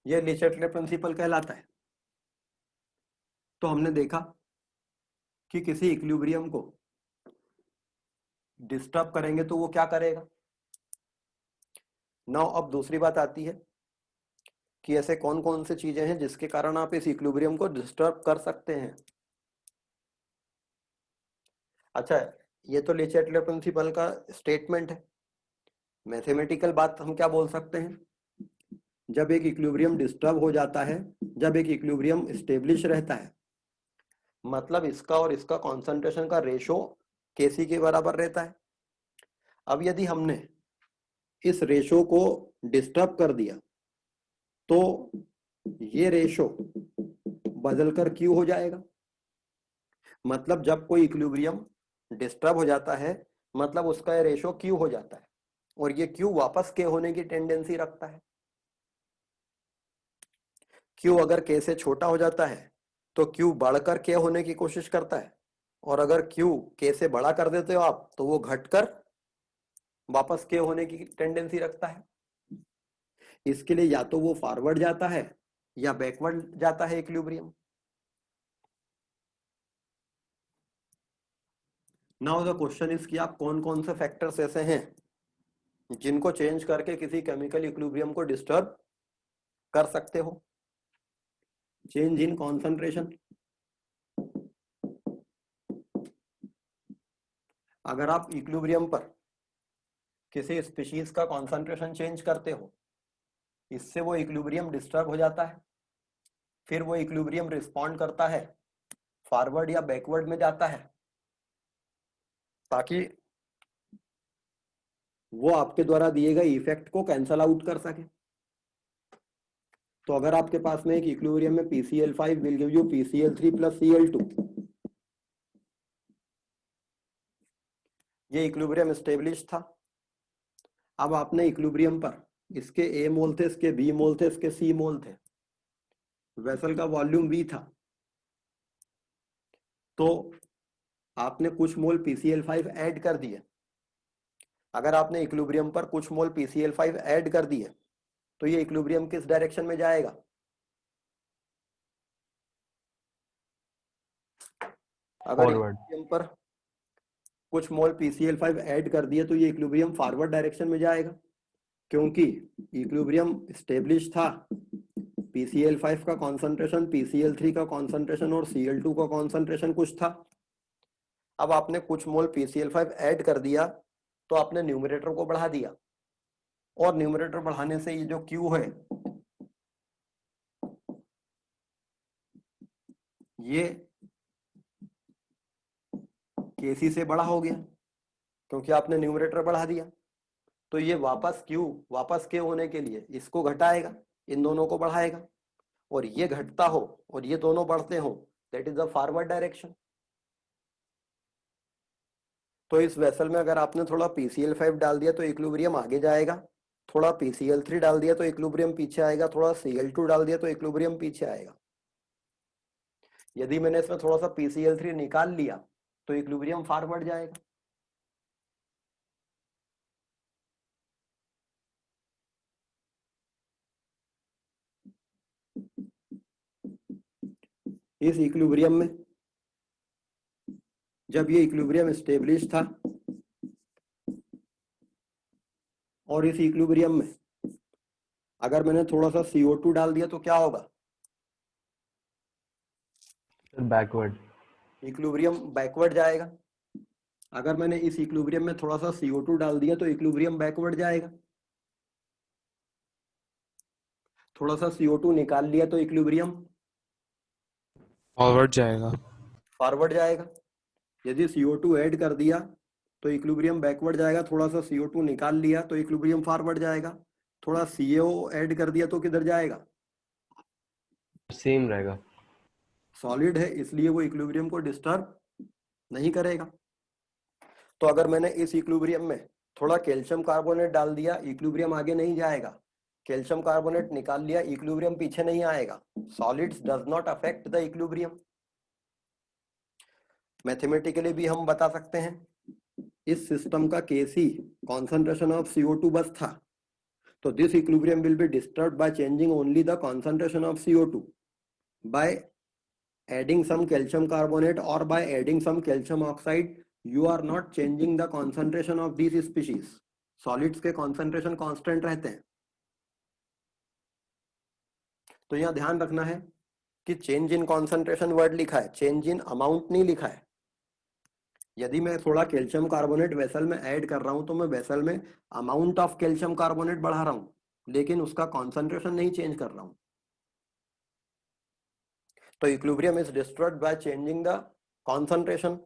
ये लीचेटले principal कहलाता है। तो हमने देखा कि किसी equilibrium को disturb करेंगे तो वो क्या करेगा। नाउ अब दूसरी बात आती है कि ऐसे कौन कौन से चीजें हैं जिसके कारण आप इस इक्विलिब्रियम को डिस्टर्ब कर सकते हैं। अच्छा, ये तो लीचेटले प्रिंसिपल का स्टेटमेंट है। मैथमेटिकल बात हम क्या बोल सकते हैं, जब एक इक्विलिब्रियम डिस्टर्ब हो जाता है, जब एक इक्विलिब्रियम स्टेब्लिश रहता है, मतलब इसका और इसका कॉन्सेंट्रेशन का रेशो केसी के बराबर रहता है। अब यदि हमने इस रेशो को डिस्टर्ब कर दिया तो ये रेशो बदलकर क्यू हो जाएगा। मतलब जब कोई इक्विलिब्रियम डिस्टर्ब हो जाता है मतलब उसका रेशो क्यू हो जाता है और ये क्यू वापस के होने की टेंडेंसी रखता है। क्यू अगर के से छोटा हो जाता है तो क्यू बढ़कर के होने की कोशिश करता है और अगर क्यू के से बड़ा कर देते हो आप तो वो घटकर वापस के होने की टेंडेंसी रखता है। इसके लिए या तो वो फॉरवर्ड जाता है या बैकवर्ड जाता है equilibrium. Now the question is कि आप कौन कौन से फैक्टर्स ऐसे हैं जिनको चेंज करके किसी केमिकल इक्विलिब्रियम को डिस्टर्ब कर सकते हो। चेंज इन कॉन्सेंट्रेशन, अगर आप इक्विलिब्रियम पर किसी स्पीशीज का कॉन्सेंट्रेशन चेंज करते हो इससे वो इक्विलिब्रियम डिस्टर्ब हो जाता है, फिर वो इक्विलिब्रियम रिस्पॉन्ड करता है, फॉरवर्ड या बैकवर्ड में जाता है ताकि वो आपके द्वारा दिए गए इफेक्ट को कैंसल आउट कर सके। तो अगर आपके पास में एक इक्विलिब्रियम में PCl5 will give you PCl3 plus Cl2, ये इक्विलिब्रियम एस्टेब्लिश था। अब आपने इक्विलिब्रियम पर इसके A मोल थे, इसके B मोल थे, इसके C मोल थे, वेसल का वॉल्यूम V था, तो आपने कुछ मोल PCl5 ऐड कर दिए। अगर आपने इक्विलिब्रियम पर कुछ मोल PCl5 ऐड कर दिए तो ये इक्विलिब्रियम किस डायरेक्शन में जाएगा? अगर फॉरवर्ड। इक्विलिब्रियम पर कुछ मोल PCl5 ऐड कर दिए तो ये इक्विलिब्रियम फॉरवर्ड डायरेक्शन में जाएगा, क्योंकि इक्विलिब्रियम स्टेब्लिश था। PCl5 का कॉन्सेंट्रेशन, PCl3 का कॉन्सेंट्रेशन और Cl2 का कॉन्सेंट्रेशन कुछ था। अब आपने कुछ मोल PCl5 ऐड कर दिया तो आपने न्यूमरेटर को बढ़ा दिया और न्यूमरेटर बढ़ाने से ये जो Q है ये Kc से बड़ा हो गया क्योंकि आपने न्यूमरेटर बढ़ा दिया। तो ये वापस Q वापस K होने के लिए इसको घटाएगा, इन दोनों को बढ़ाएगा, और ये घटता हो और ये दोनों बढ़ते हो, that is the forward direction. तो इस वेसल में अगर आपने थोड़ा PCl5 डाल दिया तो इक्विलिब्रियम आगे जाएगा, थोड़ा PCl3 डाल दिया तो इक्विलिब्रियम पीछे आएगा, थोड़ा Cl2 डाल दिया तो इक्विलिब्रियम पीछे आएगा। यदि मैंने इसमें थोड़ा सा PCl3 निकाल लिया तो इक्विलिब्रियम फॉरवर्ड जाएगा। इस इक्विलिब्रियम में जब ये इक्विलिब्रियम स्टेब्लिश था और इस इक्विलिब्रियम में अगर मैंने थोड़ा सा CO2 डाल दिया तो क्या होगा? बैकवर्ड। इक्विलिब्रियम बैकवर्ड जाएगा। अगर मैंने इस इक्विलिब्रियम में थोड़ा सा CO2 डाल दिया तो इक्विलिब्रियम बैकवर्ड जाएगा। थोड़ा सा CO2 निकाल लिया तो इक्विलिब्रियम फॉरवर्ड जाएगा। फॉरवर्ड जाएगा। यदि CO2 ऐड कर दिया तो इक्विलिब्रियम बैकवर्ड जाएगा, थोड़ा सा CO2 निकाल लिया तो इक्विलिब्रियम फॉरवर्ड जाएगा, थोड़ा CaO ऐड कर दिया तो किधर जाएगा? सेम रहेगा। सॉलिड है इसलिए वो इक्विलिब्रियम को डिस्टर्ब नहीं करेगा। तो अगर मैंने इस इक्विलिब्रियम में थोड़ा कैल्शियम कार्बोनेट डाल दिया, इक्विलिब्रियम आगे नहीं जाएगा। कैल्शियम कार्बोनेट निकाल लिया, इक्विलिब्रियम पीछे नहीं आएगा। Solids does not affect the equilibrium. Mathematically भी हम बता सकते हैं, इस सिस्टम का केसी कॉन्सेंट्रेशन ऑफ CO2 बस था, तो this equilibrium will be disturbed by changing only the concentration of CO2 by adding some calcium carbonate or by adding some calcium oxide. You are not changing the concentration of these species. Solids के concentration constant रहते हैं। तो यहाँ ध्यान रखना है कि change in concentration word लिखा है, चेंज इन अमाउंट नहीं लिखा है। यदि मैं थोड़ा कैल्शियम कार्बोनेट वेसल में ऐड कर रहा हूं तो मैं वेसल में अमाउंट ऑफ कैल्शियम कार्बोनेट बढ़ा रहा हूं, लेकिन उसका कॉन्सेंट्रेशन नहीं चेंज कर रहा हूं। तो equilibrium is disturbed by changing the concentration.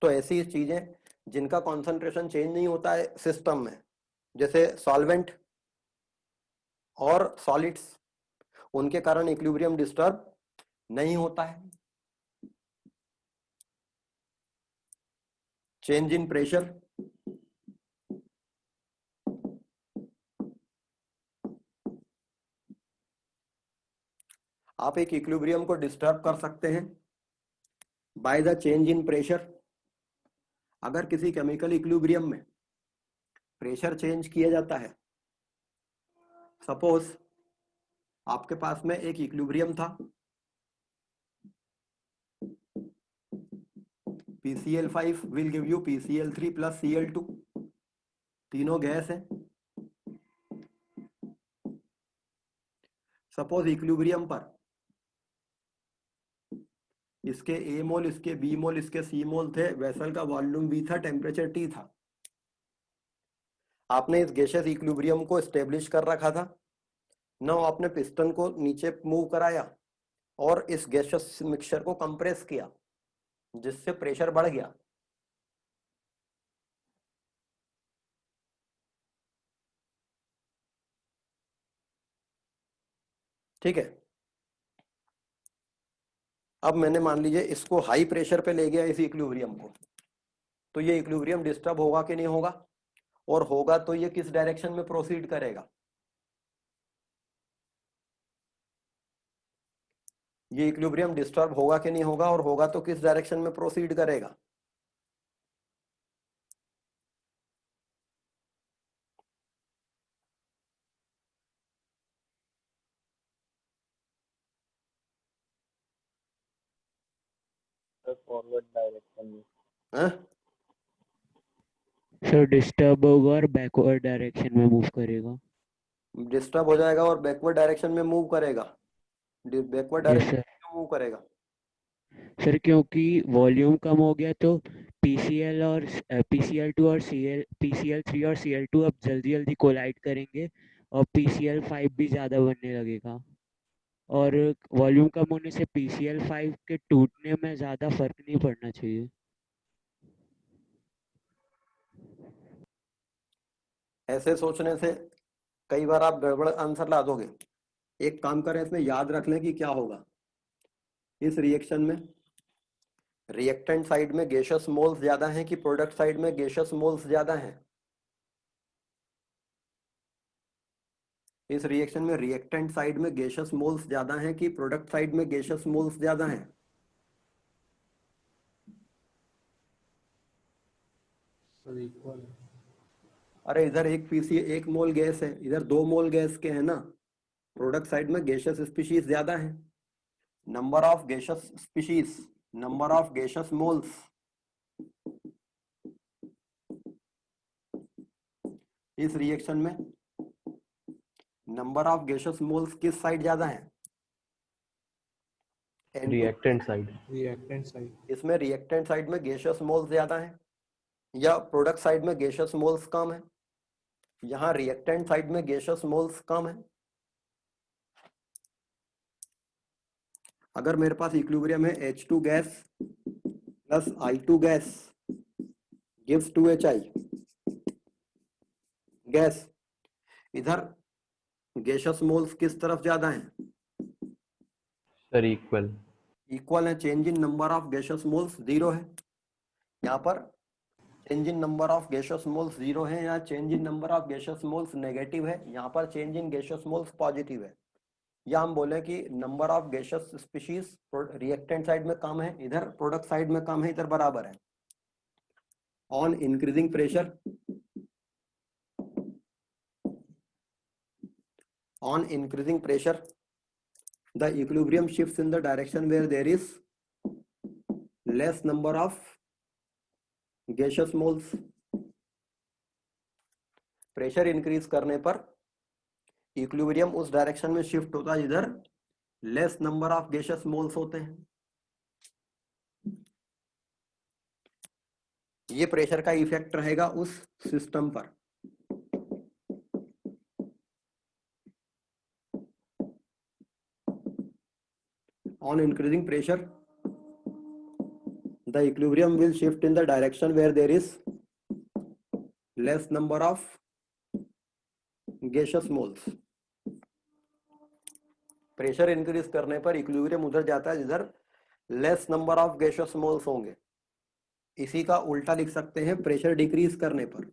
तो ऐसी चीजें जिनका कॉन्सेंट्रेशन चेंज नहीं होता है सिस्टम में, जैसे सॉल्वेंट और सॉलिड्स, उनके कारण इक्विलिब्रियम डिस्टर्ब नहीं होता है। चेंज इन प्रेशर, आप एक इक्विलिब्रियम को डिस्टर्ब कर सकते हैं by the change in pressure. अगर किसी केमिकल इक्विलिब्रियम में प्रेशर चेंज किया जाता है, सपोज आपके पास में एक इक्विलिब्रियम था, PCl5 will give you PCl3 plus Cl2, तीनों गैस है। सपोज इक्विलिब्रियम पर इसके A मोल, इसके B मोल, इसके C मोल थे, वेसल का वॉल्यूम V था, टेम्परेचर T था। आपने इस गैसियस इक्विलिब्रियम को एस्टेब्लिश कर रखा था। नाउ आपने पिस्टन को नीचे मूव कराया और इस गैसियस मिक्सचर को कंप्रेस किया, जिससे प्रेशर बढ़ गया। ठीक है, अब मैंने मान लीजिए इसको हाई प्रेशर पे ले गया इस इक्विलिब्रियम को, तो ये इक्विलिब्रियम डिस्टर्ब होगा कि नहीं होगा, और होगा तो ये किस डायरेक्शन में प्रोसीड करेगा? ये इक्विलिब्रियम डिस्टर्ब होगा कि नहीं होगा, और होगा तो किस डायरेक्शन में प्रोसीड करेगा? फॉरवर्ड डायरेक्शन में। हाँ? सर डिस्टर्ब होगा और बैकवर्ड डायरेक्शन में मूव करेगा। डिस्टर्ब हो जाएगा और बैकवर्ड डायरेक्शन में मूव करेगा। बैकवर्ड डायरेक्शन में क्यों मूव करेगा? सर क्योंकि वॉल्यूम कम हो गया तो PCl और PCl2 और PCl3 और Cl2 अब जल्दी जल्दी कोलाइड करेंगे और PCl5 भी ज़्यादा बनने लगेगा, और वॉल्यूम कम होने से PCl5 के टूटने में ज़्यादा फर्क नहीं पड़ना चाहिए। ऐसे सोचने से कई बार आप गड़बड़ आंसर ला दोगे। एक काम करें, इसमें याद रख लें कि क्या होगा। इस रिएक्शन में रिएक्टेंट साइड में गैसियस मोल्स ज्यादा हैं कि प्रोडक्ट साइड में गैसियस मोल्स ज्यादा हैं? इस रिएक्शन में रिएक्टेंट साइड में गैसियस मोल्स ज्यादा हैं कि प्रोडक्ट साइड में गैसियस मोल्स ज्यादा हैं? अरे इधर एक मोल गैस है, इधर 2 मोल गैस के हैं ना। प्रोडक्ट साइड में गैसियस स्पीशीज ज्यादा है। Number of gaseous species, number of gaseous moles, इस रिएक्शन में नंबर ऑफ गैसियस मोल्स किस साइड ज्यादा है? Reactant side. Reactant side. इसमें रिएक्टेंट साइड में गैसियस मोल्स ज्यादा है या प्रोडक्ट साइड में गैसियस मोल्स कम है? यहाँ रिएक्टेंट साइड में गैसियस मोल्स कम है। अगर मेरे पास इक्विलिब्रियम है H2 gas plus I2 gas gives 2HI gas, इधर गैसियस मोल्स किस तरफ ज्यादा हैं? Sir equal. इक्वल है। Change in number of gaseous moles 0 है। यहाँ पर change in number of gaseous moles 0 है या change in number of gaseous moles negative है, यहाँ पर change in gaseous moles positive है, या हम बोले कि number of gaseous species reactant side में कम है, इधर प्रोडक्ट साइड में कम है, इधर बराबर है। On increasing pressure, on increasing pressure the equilibrium shifts in the direction where there is less number of gaseous moles। Pressure increase करने पर इक्विलिब्रियम उस डायरेक्शन में शिफ्ट होता है जिधर less number of gaseous moles होते हैं। ये प्रेशर का इफेक्ट रहेगा उस सिस्टम पर। On increasing pressure, the equilibrium will shift in the direction where there is less number of gaseous moles। Pressure increase करने पर इक्विलिब्रियम उधर जाता है जिधर less number of gaseous moles होंगे। इसी का उल्टा लिख सकते हैं प्रेशर डिक्रीज करने पर।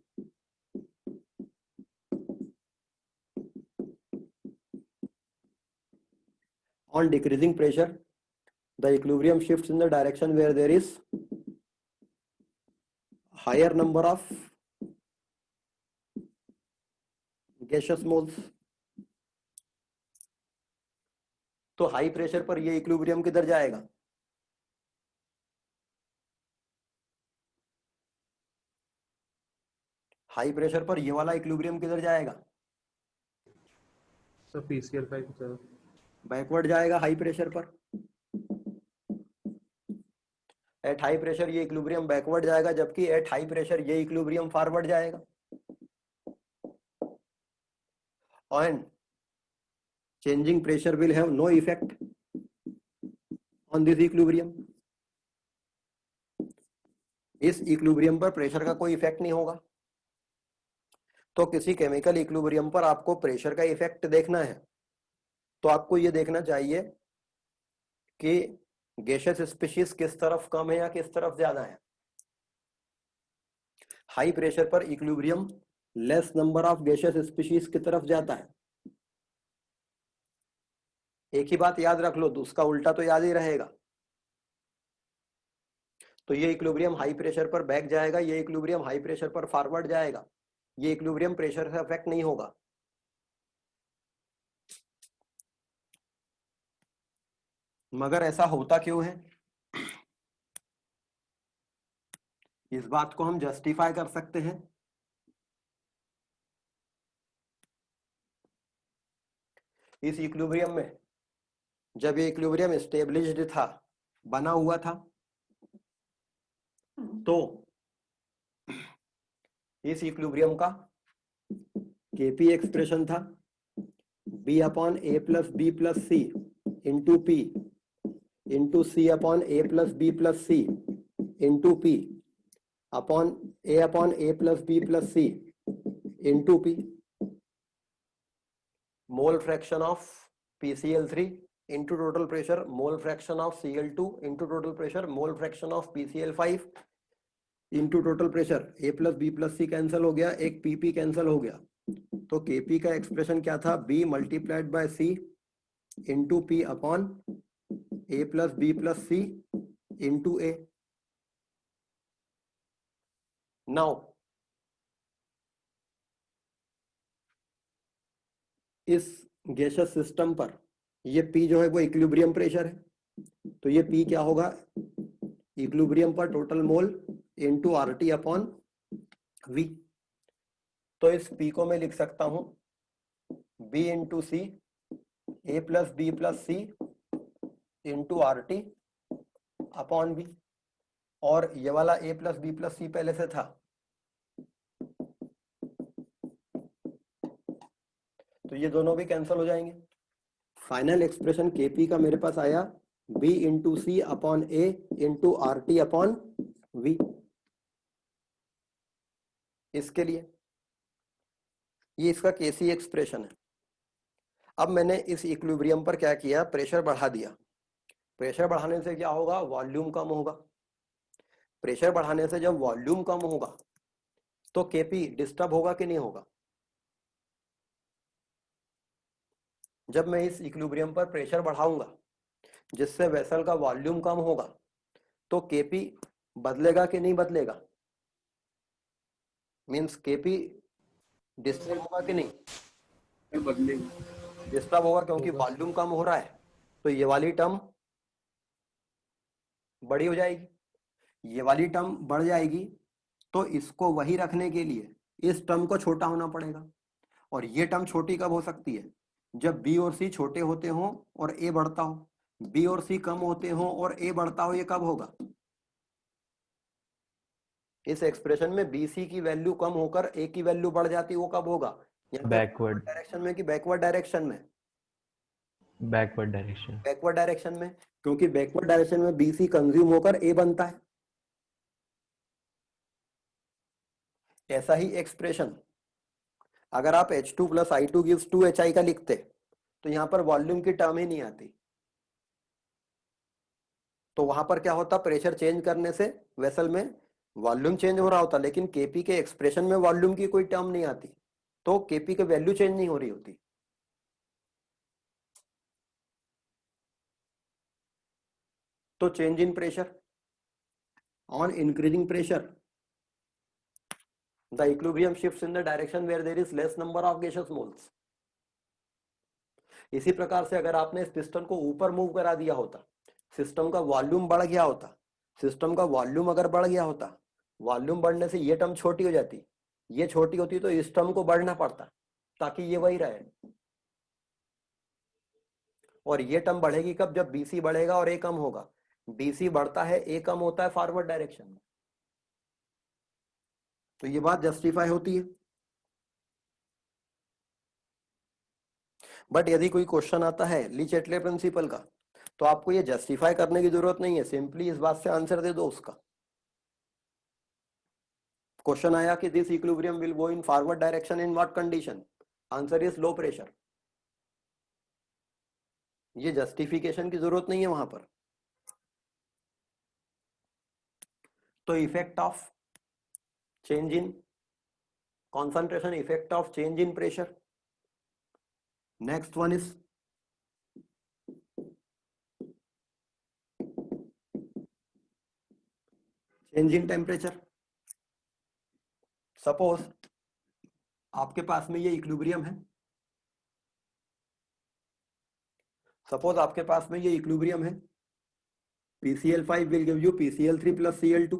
On decreasing pressure, the equilibrium shifts in the direction where there is higher number of gaseous moles। तो हाई प्रेशर पर ये इक्विलिब्रियम किधर जाएगा? हाई प्रेशर पर ये वाला इक्विलिब्रियम किधर जाएगा? सर PCl5 की तरफ बैकवर्ड जाएगा हाई प्रेशर पर। एट हाई प्रेशर ये इक्विलिब्रियम बैकवर्ड जाएगा, जबकि एट हाई प्रेशर ये इक्विलिब्रियम फॉरवर्ड जाएगा। And changing pressure will have no effect on this equilibrium। इस इक्विलिब्रियम पर प्रेशर का कोई इफेक्ट नहीं होगा। तो किसी केमिकल इक्विलिब्रियम पर आपको प्रेशर का इफेक्ट देखना है तो आपको ये देखना चाहिए कि गैसियस स्पीशीज किस तरफ कम है या किस तरफ ज्यादा है। हाई प्रेशर पर equilibrium less number of gaseous species की तरफ जाता है। एक ही बात याद रख लो, तो उसका उल्टा तो याद ही रहेगा। तो ये इक्विलिब्रियम हाई प्रेशर पर बैक जाएगा, ये इक्विलिब्रियम हाई प्रेशर पर फॉरवर्ड जाएगा। ये इक्विलिब्रियम प्रेशर से अफेक्ट नहीं होगा। मगर ऐसा होता क्यों है? इस बात को हम जस्टिफाई कर सकते हैं। इस इक्विलिब्रियम में जब ये इक्विलिब्रियम स्टेबलिश्ड था, बना हुआ था, तो इस इक्विलिब्रियम का Kp एक्सप्रेशन था B/A+B+C into P into C/A+B+C into P upon A/A+B+C into P। Mole fraction of PCl3 into total pressure, mole fraction of Cl2 into total pressure, mole fraction of PCl5 into total pressure. A+B+C cancel हो गया, एक PP cancel हो गया। तो Kp का expression क्या था? B multiplied by C into P upon A+B+C into A। Now इस गैसियस सिस्टम पर ये P जो है वो इक्विलिब्रियम प्रेशर है। तो ये P क्या होगा? इक्विलिब्रियम पर total mole into RT upon V। तो इस P को मैं लिख सकता हूं B into C A+B+C into RT upon V। और ये वाला A+B+C पहले से था, तो ये दोनों भी कैंसिल हो जाएंगे। फाइनल एक्सप्रेशन Kp का मेरे पास आया B into C upon A into RT upon V। इसके लिए ये इसका Kc एक्सप्रेशन है। अब मैंने इस इक्विलिब्रियम पर क्या किया? प्रेशर बढ़ा दिया। प्रेशर बढ़ाने से क्या होगा? वॉल्यूम कम होगा। प्रेशर बढ़ाने से जब वॉल्यूम कम होगा तो केपी डिस्टर्ब होगा कि नहीं होगा? जब मैं इस इक्विलिब्रियम पर प्रेशर बढ़ाऊंगा जिससे वेसल का वॉल्यूम कम होगा तो केपी बदलेगा कि नहीं बदलेगा? मींस केपी डिस्टर्ब होगा कि नहीं? डिस्टर्ब होगा क्योंकि होगा। वॉल्यूम कम हो रहा है, तो ये वाली टर्म बड़ी हो जाएगी, ये वाली टर्म बढ़ जाएगी, तो इसको वही रखने के लिए इस टर्म को छोटा होना पड़ेगा। और ये टर्म छोटी कब हो सकती है? जब बी और सी छोटे होते हो और ए बढ़ता हो। बी और सी कम होते हो और ए बढ़ता हो, ये कब होगा? इस एक्सप्रेशन में बी सी की वैल्यू कम होकर ए की वैल्यू बढ़ जाती, वो कब होगा? बैकवर्ड डायरेक्शन में कि बैकवर्ड डायरेक्शन में? Backward direction. बैकवर्ड डायरेक्शन में, क्योंकि बैकवर्ड डायरेक्शन में बी सी कंज्यूम होकर ए बनता है। ऐसा ही एक्सप्रेशन अगर आप H2 plus I2 gives 2HI का लिखते तो यहां पर वॉल्यूम की टर्म ही नहीं आती। तो वहां पर क्या होता? प्रेशर चेंज करने से वेसल में वॉल्यूम चेंज हो रहा होता, लेकिन केपी के एक्सप्रेशन में वॉल्यूम की कोई टर्म नहीं आती, तो केपी की वैल्यू चेंज नहीं हो रही होती। तो change in pressure on increasing pressure the equilibrium shifts in the direction where there is less number of gaseous moles. इसी प्रकार से अगर आपने इस पिस्टन को ऊपर मूव करा दिया होता, सिस्टम का वॉल्यूम बढ़ गया होता, सिस्टम का वॉल्यूम अगर बढ़ गया होता, वॉल्यूम बढ़ने से ये टर्म छोटी हो जाती, ये छोटी होती तो इस टर्म को बढ़ना पड़ता ताकि ये वही रहे। और ये टर्म बढ़ेगी कब? जब बीसी बढ़ेगा और ए कम होगा। बीसी बढ़ता है, ए कम होता है फॉरवर्ड डायरेक्शन में। तो ये बात जस्टिफाई होती है। बट यदि कोई क्वेश्चन आता है ली चैटले प्रिंसिपल का, तो आपको ये जस्टिफाई करने की जरूरत नहीं है, सिंपली इस बात से आंसर दे दो उसका। क्वेश्चन आया कि this equilibrium will go in forward direction in what condition? Answer is low pressure. ये जस्टिफिकेशन की जरूरत नहीं है वहां पर। तो effect of change in concentration, effect of change in pressure. Next one is change in temperature. Suppose आपके पास में ये इक्विलिब्रियम है, सपोज आपके पास में ये इक्विलिब्रियम है, PCl5 will give you PCl3 plus Cl2.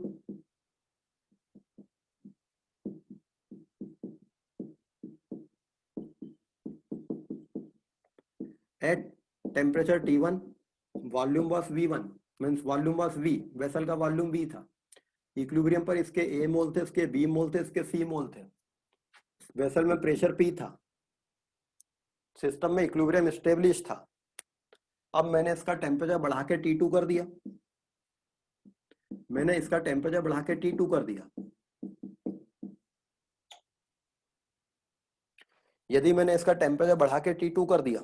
At temperature T1, volume was V1, means volume was V, vessel का volume V था। इक्विलिब्रियम पर इसके A मोल थे, इसके B मोल थे, इसके C मोल थे। वेसल में प्रेशर P था, सिस्टम में इक्विलिब्रियम एस्टेब्लिश था। अब मैंने इसका टेम्परेचर बढ़ा के T2 कर दिया, मैंने इसका टेम्परेचर बढ़ा के T2 कर दिया। यदि मैंने इसका टेम्परेचर बढ़ा के T2 कर दिया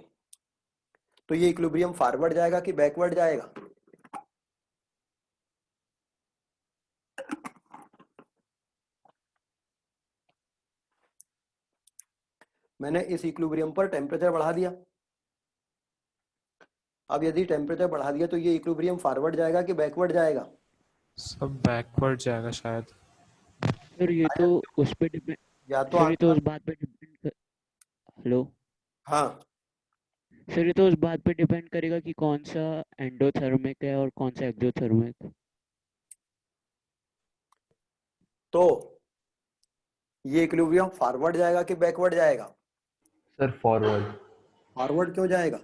तो ये इक्विलिब्रियम फॉरवर्ड जाएगा कि बैकवर्ड जाएगा? मैंने इस इक्विलिब्रियम पर टेम्परेचर बढ़ा दिया। अब यदि टेम्परेचर बढ़ा दिया तो ये इक्विलिब्रियम फॉरवर्ड जाएगा कि बैकवर्ड जाएगा? सब बैकवर्ड जाएगा शायद। सर ये तो उस पे डिपेंड, या तो सर ये तो उस बात पे डिपेंड कर... हेलो हाँ, सर ये तो उस बात पे डिपेंड करेगा कि कौन सा एंडोथर्मिक है और कौन सा एक्सोथर्मिक। तो ये इक्विलिब्रियम फॉरवर्ड जाएगा कि बैकवर्ड जाएगा? Sir forward. फॉरवर्ड क्यों जाएगा?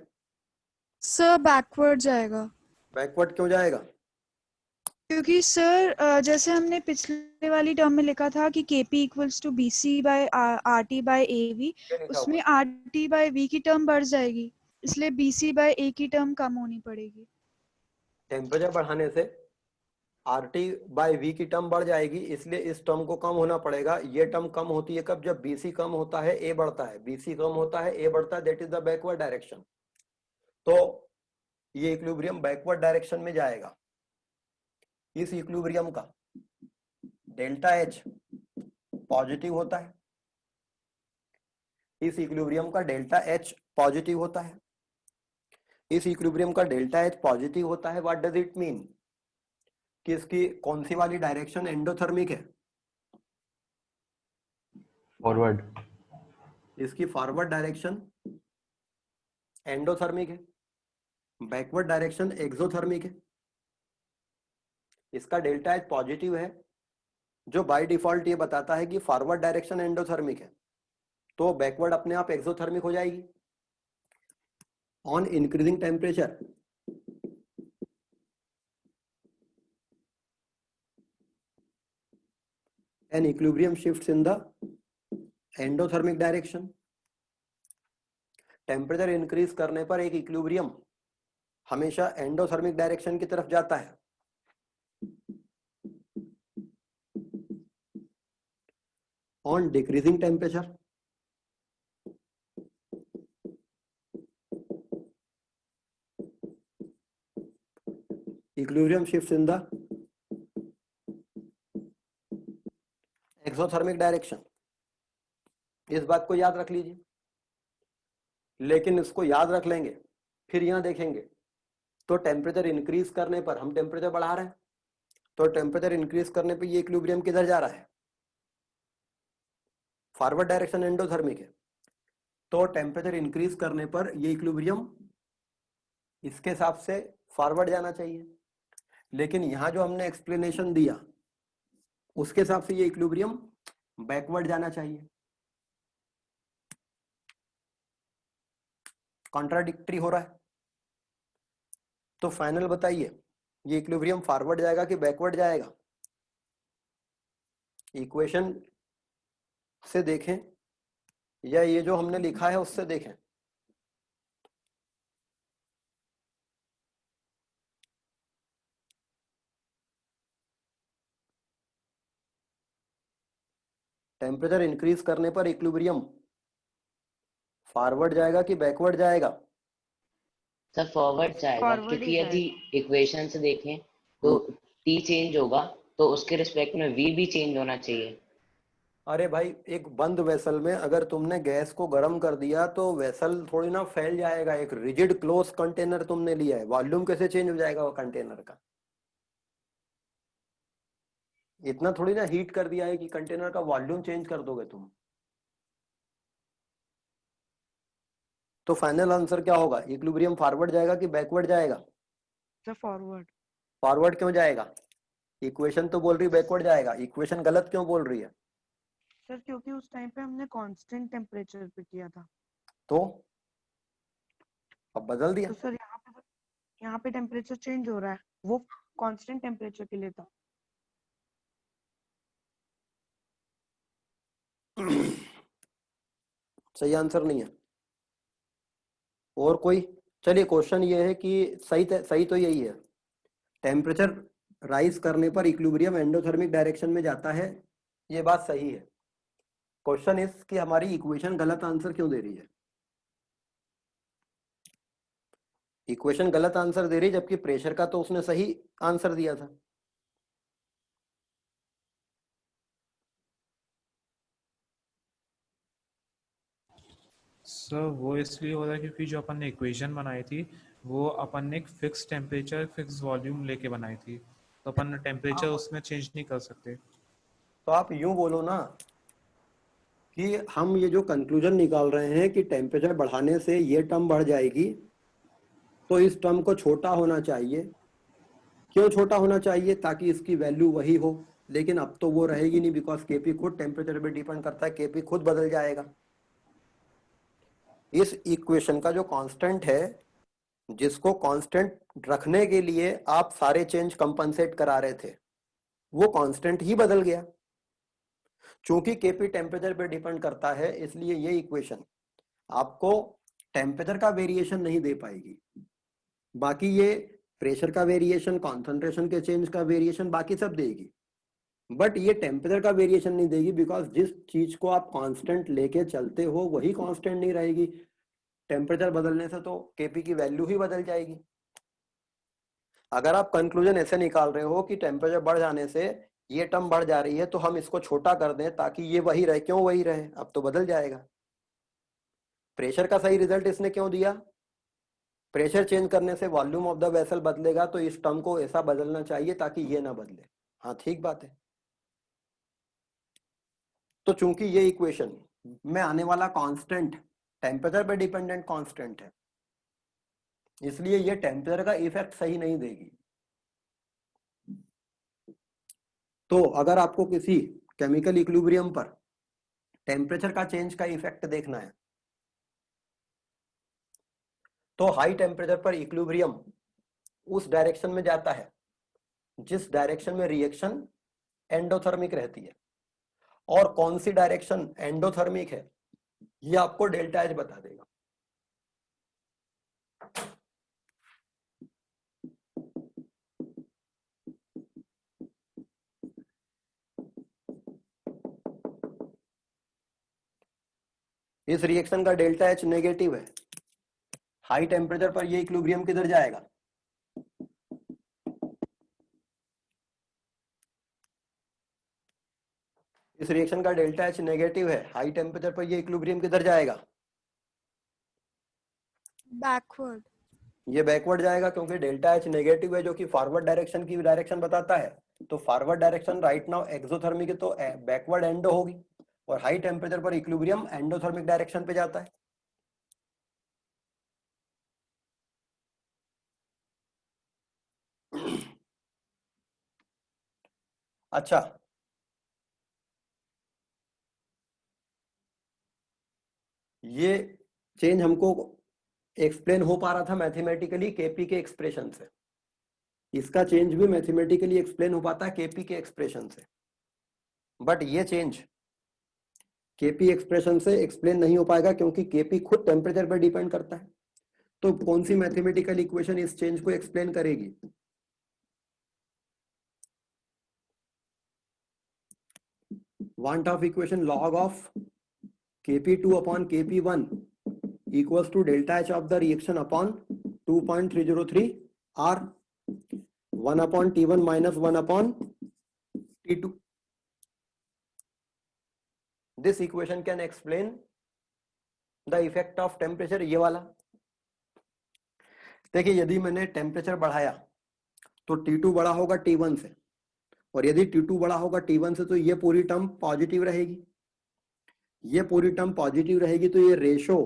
सर बैकवर्ड जाएगा, बैकवर्ड क्यों जाएगा? क्योंकि सर जैसे हमने पिछले वाली टर्म में लिखा था कि Kp equals to BC by RT by AV, ये लिखा उसमें हुआ है। RT बाय V की टर्म बढ़ जाएगी, इसलिए BC बाय A की टर्म कम होनी पड़ेगी। टेम्परेचर बढ़ाने से RT बाय V की टर्म बढ़ जाएगी, इसलिए इस टर्म को कम होना पड़ेगा। ये टर्म कम होती है कब? जब BC कम होता है A बढ़ता है, BC कम होता है A बढ़ता है, that is the backward direction. तो ये इक्विलिब्रियम बैकवर्ड डायरेक्शन में जाएगा। इस इक्विलिब्रियम का डेल्टा एच पॉजिटिव होता है, इस इक्विलिब्रियम का डेल्टा एच पॉजिटिव होता है, इस इक्विलिब्रियम का डेल्टा एच पॉजिटिव होता है। व्हाट डज इट मीन कि इसकी कौन सी वाली डायरेक्शन एंडोथर्मिक है? फॉरवर्ड। इसकी फॉरवर्ड डायरेक्शन एंडोथर्मिक है, बैकवर्ड डायरेक्शन एक्सोथर्मिक है। इसका डेल्टा एच पॉजिटिव है, जो बाय डिफॉल्ट ये बताता है कि फॉरवर्ड डायरेक्शन एंडोथर्मिक है, तो बैकवर्ड अपने आप एक्सोथर्मिक हो जाएगी। On increasing temperature an equilibrium shifts in the endothermic direction। Temperature increase करने पर एक इक्विलिब्रियम हमेशा एंडोथर्मिक डायरेक्शन की तरफ जाता है। On decreasing temperature equilibrium shifts in the exothermic direction. इस बात को याद रख लीजिए, लेकिन इसको याद रख लेंगे फिर यहां देखेंगे तो टेम्परेचर इंक्रीज करने पर हम टेम्परेचर बढ़ा रहे हैं, तो टेम्परेचर इंक्रीज करने पर ये इक्विलिब्रियम किधर जा रहा है? फॉरवर्ड डायरेक्शन एंडोथर्मिक है, तो टेम्परेचर इंक्रीज करने पर ये इक्विलिब्रियम इसके हिसाब से फॉरवर्ड जाना चाहिए, लेकिन यहां जो हमने एक्सप्लेनेशन दिया उसके हिसाब से ये इक्विलिब्रियम बैकवर्ड जाना चाहिए। कॉन्ट्राडिक्टरी हो रहा है, तो फाइनल बताइए ये इक्विलिब्रियम फॉरवर्ड जाएगा कि बैकवर्ड जाएगा? इक्वेशन से देखें या ये जो हमने लिखा है उससे देखें। टेम्परेचर इंक्रीज करने पर इक्विलिब्रियम फॉरवर्ड जाएगा कि बैकवर्ड जाएगा? सर फॉरवर्ड जाएगा, Forward ही क्योंकि यदि इक्वेशन से देखें तो टी चेंज होगा तो उसके रिस्पेक्ट में वी भी चेंज होना चाहिए। अरे भाई, एक बंद वेसल में अगर तुमने गैस को गर्म कर दिया तो वेसल थोड़ी ना फैल जाएगा। एक रिजिड क्लोज कंटेनर तुमने लिया है, वॉल्यूम कैसे चेंज हो जाएगा वो कंटेनर का? इतना थोड़ी ना हीट कर दिया है कि कंटेनर का वॉल्यूम चेंज कर दोगे तुम। तो फाइनल आंसर क्या होगा? इक्विलिब्रियम फॉरवर्ड जाएगा कि बैकवर्ड जाएगा? Sir forward. फॉरवर्ड क्यों जाएगा? इक्वेशन तो बोल रही बैकवर्ड जाएगा, इक्वेशन गलत क्यों बोल रही है? सर क्योंकि उस टाइम पे हमने कांस्टेंट टेम्परेचर पे किया था। तो अब बदल दिया। तो सर यहाँ पे टेम्परेचर चेंज हो रहा है, वो कांस्टेंट टेम्परेचर के लिए था। सही आंसर नहीं है। और कोई? चलिए, क्वेश्चन ये है कि सही तो यही है, टेम्परेचर राइज करने पर इक्विलिब्रियम एंडोथर्मिक डायरेक्शन में जाता है, ये बात सही है। क्वेश्चन इस कि हमारी इक्वेशन गलत आंसर क्यों दे रही है? इक्वेशन गलत आंसर दे रही जबकि प्रेशर का तो उसने सही आंसर दिया था। सर वो इसलिए हो रहा है क्योंकि जो अपन ने इक्वेशन बनाई थी वो अपन ने एक फिक्स टेम्परेचर फिक्स वॉल्यूम लेके बनाई थी, तो अपन टेम्परेचर उसमें चेंज नहीं कर सकते। तो आप यूं बोलो ना कि हम ये जो कंक्लूजन निकाल रहे हैं कि टेम्परेचर बढ़ाने से ये टर्म बढ़ जाएगी, तो इस टर्म को छोटा होना चाहिए। क्यों छोटा होना चाहिए? ताकि इसकी वैल्यू वही हो, लेकिन अब तो वो रहेगी नहीं, बिकॉज केपी खुद टेम्परेचर पे डिपेंड करता है, केपी खुद बदल जाएगा। इस इक्वेशन का जो कांस्टेंट है, जिसको कांस्टेंट रखने के लिए आप सारे चेंज कंपनसेट करा रहे थे, वो कांस्टेंट ही बदल गया। चूंकि केपी टेम्परेचर पे डिपेंड करता है, इसलिए ये इक्वेशन आपको टेम्परेचर का वेरिएशन नहीं दे पाएगी। बाकी ये प्रेशर का वेरिएशन, कॉन्सेंट्रेशन के चेंज का वेरिएशन, बाकी सब देगी, बट ये टेम्परेचर का वेरिएशन नहीं देगी, बिकॉज जिस चीज को आप कांस्टेंट लेके चलते हो वही कांस्टेंट नहीं रहेगी। टेम्परेचर बदलने से तो केपी की वैल्यू ही बदल जाएगी। अगर आप कंक्लूजन ऐसे निकाल रहे हो कि टेम्परेचर बढ़ जाने से ये टर्म बढ़ जा रही है तो हम इसको छोटा कर दें ताकि ये वही रहे। क्यों वही रहे? अब तो बदल जाएगा। प्रेशर का सही रिजल्ट इसने क्यों दिया? प्रेशर चेंज करने से वॉल्यूम ऑफ द वेसल बदलेगा, तो इस टर्म को ऐसा बदलना चाहिए ताकि ये ना बदले। हाँ ठीक बात है। तो चूंकि ये इक्वेशन में आने वाला कांस्टेंट टेम्परेचर पे डिपेंडेंट कांस्टेंट है, इसलिए ये टेम्परेचर का इफेक्ट सही नहीं देगी। तो अगर आपको किसी केमिकल इक्विलिब्रियम पर टेम्परेचर का चेंज का इफेक्ट देखना है तो हाई टेम्परेचर पर इक्विलिब्रियम उस डायरेक्शन में जाता है जिस डायरेक्शन में रिएक्शन एंडोथर्मिक रहती है। और कौन सी डायरेक्शन एंडोथर्मिक है ये आपको डेल्टा एच बता देगा। इस रिएक्शन का डेल्टा एच नेगेटिव है। हाई टेम्परेचर पर ये इक्विलिब्रियम किधर जाएगा? इस रिएक्शन का डेल्टा एच नेगेटिव है, हाई टेम्परेचर पर ये इक्विलिब्रियम किधर जाएगा? बैकवर्ड। ये बैकवर्ड जाएगा क्योंकि डेल्टा एच नेगेटिव है जो कि फॉरवर्ड डायरेक्शन की डायरेक्शन बताता है। तो forward direction right now exothermic है तो बैकवर्ड एंडो होगी, और हाई टेम्परेचर पर इक्विलिब्रियम एंडोथर्मिक डायरेक्शन पे जाता है। अच्छा, ये चेंज हमको एक्सप्लेन हो पा रहा था मैथमेटिकली केपी के एक्सप्रेशन से। इसका चेंज भी मैथमेटिकली एक्सप्लेन हो पाता है केपी के एक्सप्रेशन से, बट ये चेंज केपी एक्सप्रेशन से एक्सप्लेन नहीं हो पाएगा क्योंकि केपी खुद टेम्परेचर पर डिपेंड करता है। तो कौन सी मैथमेटिकल इक्वेशन इस चेंज को एक्सप्लेन करेगी? Want Hoff equation log of kp2 upon kp1 equals to delta H of the reaction upon 2.303 R 1 upon T1 minus 1 upon T2. This equation can explain the effect of temperature। ये वाला देखिए, यदि मैंने temperature बढ़ाया तो T2 बड़ा होगा T1 से, और यदि T2 बड़ा होगा T1 से तो ये पूरी टर्म पॉजिटिव रहेगी। ये पूरी टर्म पॉजिटिव रहेगी तो ये रेशो,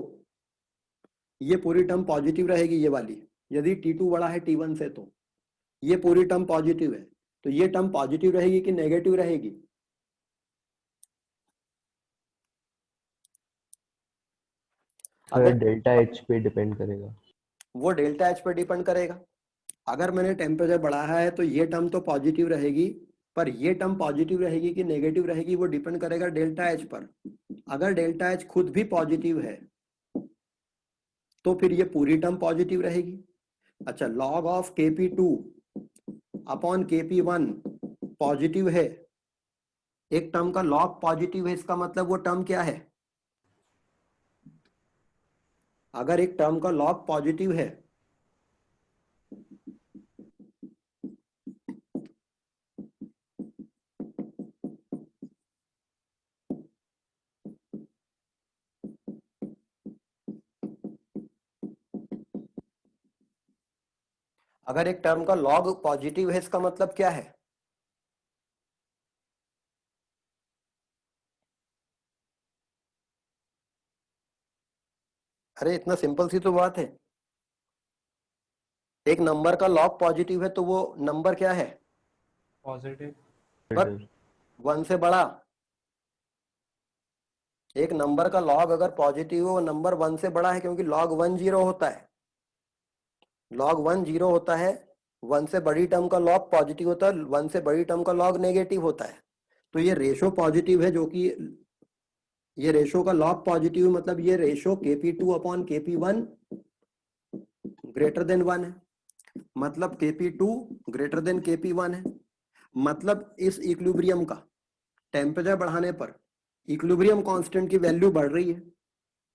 ये पूरी टर्म पॉजिटिव रहेगी ये वाली। यदि T2 बड़ा है T1 से तो ये पूरी टर्म पॉजिटिव है, तो ये टर्म पॉजिटिव रहेगी कि नेगेटिव रहेगी? अगर डेल्टा एच पे डिपेंड करेगा, वो डेल्टा एच पर डिपेंड करेगा। अगर मैंने टेम्परेचर बढ़ाया है तो ये टर्म तो पॉजिटिव रहेगी, पर ये टर्म पॉजिटिव रहेगी कि नेगेटिव रहेगी वो डिपेंड करेगा डेल्टा एच पर। अगर डेल्टा एच खुद भी पॉजिटिव है तो फिर ये पूरी टर्म पॉजिटिव रहेगी। अच्छा, log of kp2 upon kp1 positive है, एक टर्म का log पॉजिटिव है, इसका मतलब वो टर्म क्या है? अगर एक टर्म का log पॉजिटिव है अगर एक टर्म का log पॉजिटिव है इसका मतलब क्या है? अरे इतना सिंपल सी तो बात है। एक नंबर का log पॉजिटिव है तो वो नंबर क्या है? पॉजिटिव। पर 1 से बड़ा। एक नंबर का log अगर पॉजिटिव है वो नंबर 1 से बड़ा है, क्योंकि log 1 0 होता है। log 1 0 होता है, 1 से बड़ी टर्म का log पॉजिटिव होता है, 1 से बड़ी टर्म का log नेगेटिव होता है। तो ये रेशो पॉजिटिव है, जो कि ये रेशो का log पॉजिटिव है, मतलब ये ratio kp2 upon kp1 greater than 1 है, मतलब kp2 ग्रेटर देन kp1 है। मतलब इस इक्विलिब्रियम का टेम्परेचर बढ़ाने पर इक्विलिब्रियम कांस्टेंट की वैल्यू बढ़ रही है।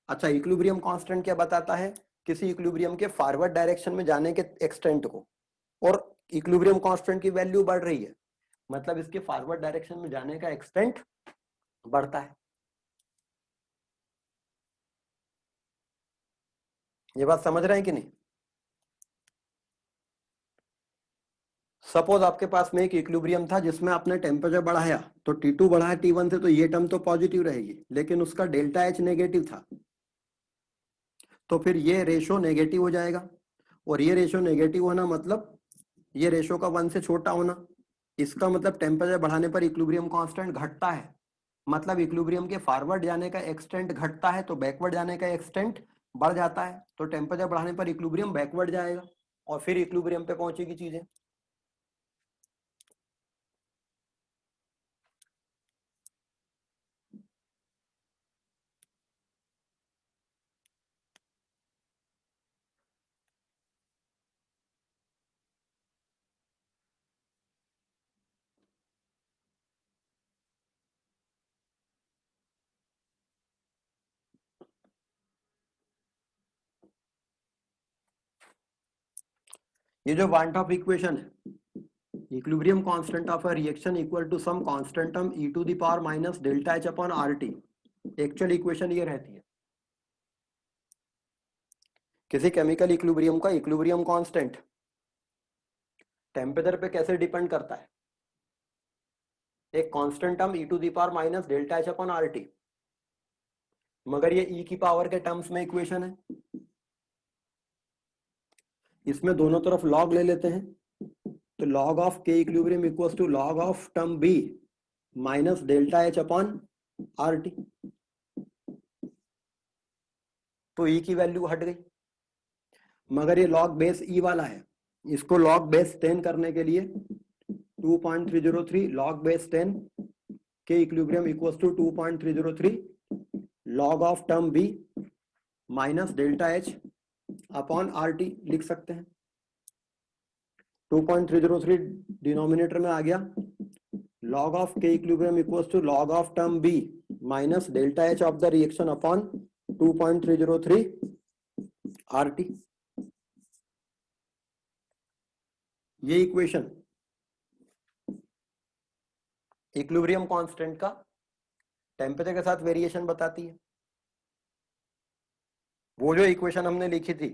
अच्छा, इक्विलिब्रियम कांस्टेंट क्या बताता है? किसी इक्विलिब्रियम के फॉरवर्ड डायरेक्शन में जाने के एक्सटेंट को, और इक्विलिब्रियम कांस्टेंट की वैल्यू बढ़ रही है मतलब इसके फॉरवर्ड डायरेक्शन में जाने का एक्सटेंट बढ़ता है। ये बात समझ रहे हैं कि नहीं? सपोज आपके पास में एक इक्विलिब्रियम था जिसमें आपने टेम्परेचर बढ़ाया, तो T2 बढ़ा है T1 से, तो ये टर्म तो पॉजिटिव रहेगी, लेकिन उसका डेल्टा एच नेगेटिव था, तो फिर ये रेशो नेगेटिव हो जाएगा। और ये रेशो नेगेटिव होना मतलब ये रेशो का 1 से छोटा होना, इसका मतलब टेम्परेचर बढ़ाने पर इक्विलिब्रियम कांस्टेंट घटता है, मतलब इक्विलिब्रियम के फॉरवर्ड जाने का एक्सटेंट घटता है तो बैकवर्ड जाने का एक्सटेंट बढ़ जाता है, तो टेम्परेचर बढ़ाने पर इक्विलिब्रियम बैकवर्ड जाएगा और फिर इक्विलिब्रियम पे पहुंचेगी चीजें। ये जो वांट ऑफ इक्वेशन है, equilibrium constant of a reaction equal to some constant term e to the power minus delta H upon RT, actual equation ये रहती है। किसी केमिकल इक्विलिब्रियम का इक्विलिब्रियम कांस्टेंट टेम्परेचर पे कैसे डिपेंड करता है? एक constant term e to the power minus delta H upon RT, मगर ये e की पावर के टर्म्स में इक्वेशन है, इसमें दोनों तरफ लॉग ले लेते हैं, तो log of K equilibrium equals to log of term b minus delta H upon RT, तो e की वैल्यू हट गई, मगर ये लॉग बेस e वाला है, इसको लॉग बेस 10 करने के लिए 2.303 log base 10 K equilibrium equals to 2.303 log of term b minus delta H upon RT लिख सकते हैं। 2.303 डिनोमिनेटर में आ गया, log of K equilibrium equals to log of term b minus delta H of the reaction upon 2.303 RT। ये equation equilibrium constant का temperature के साथ वेरिएशन बताती है। वो जो इक्वेशन हमने लिखी थी,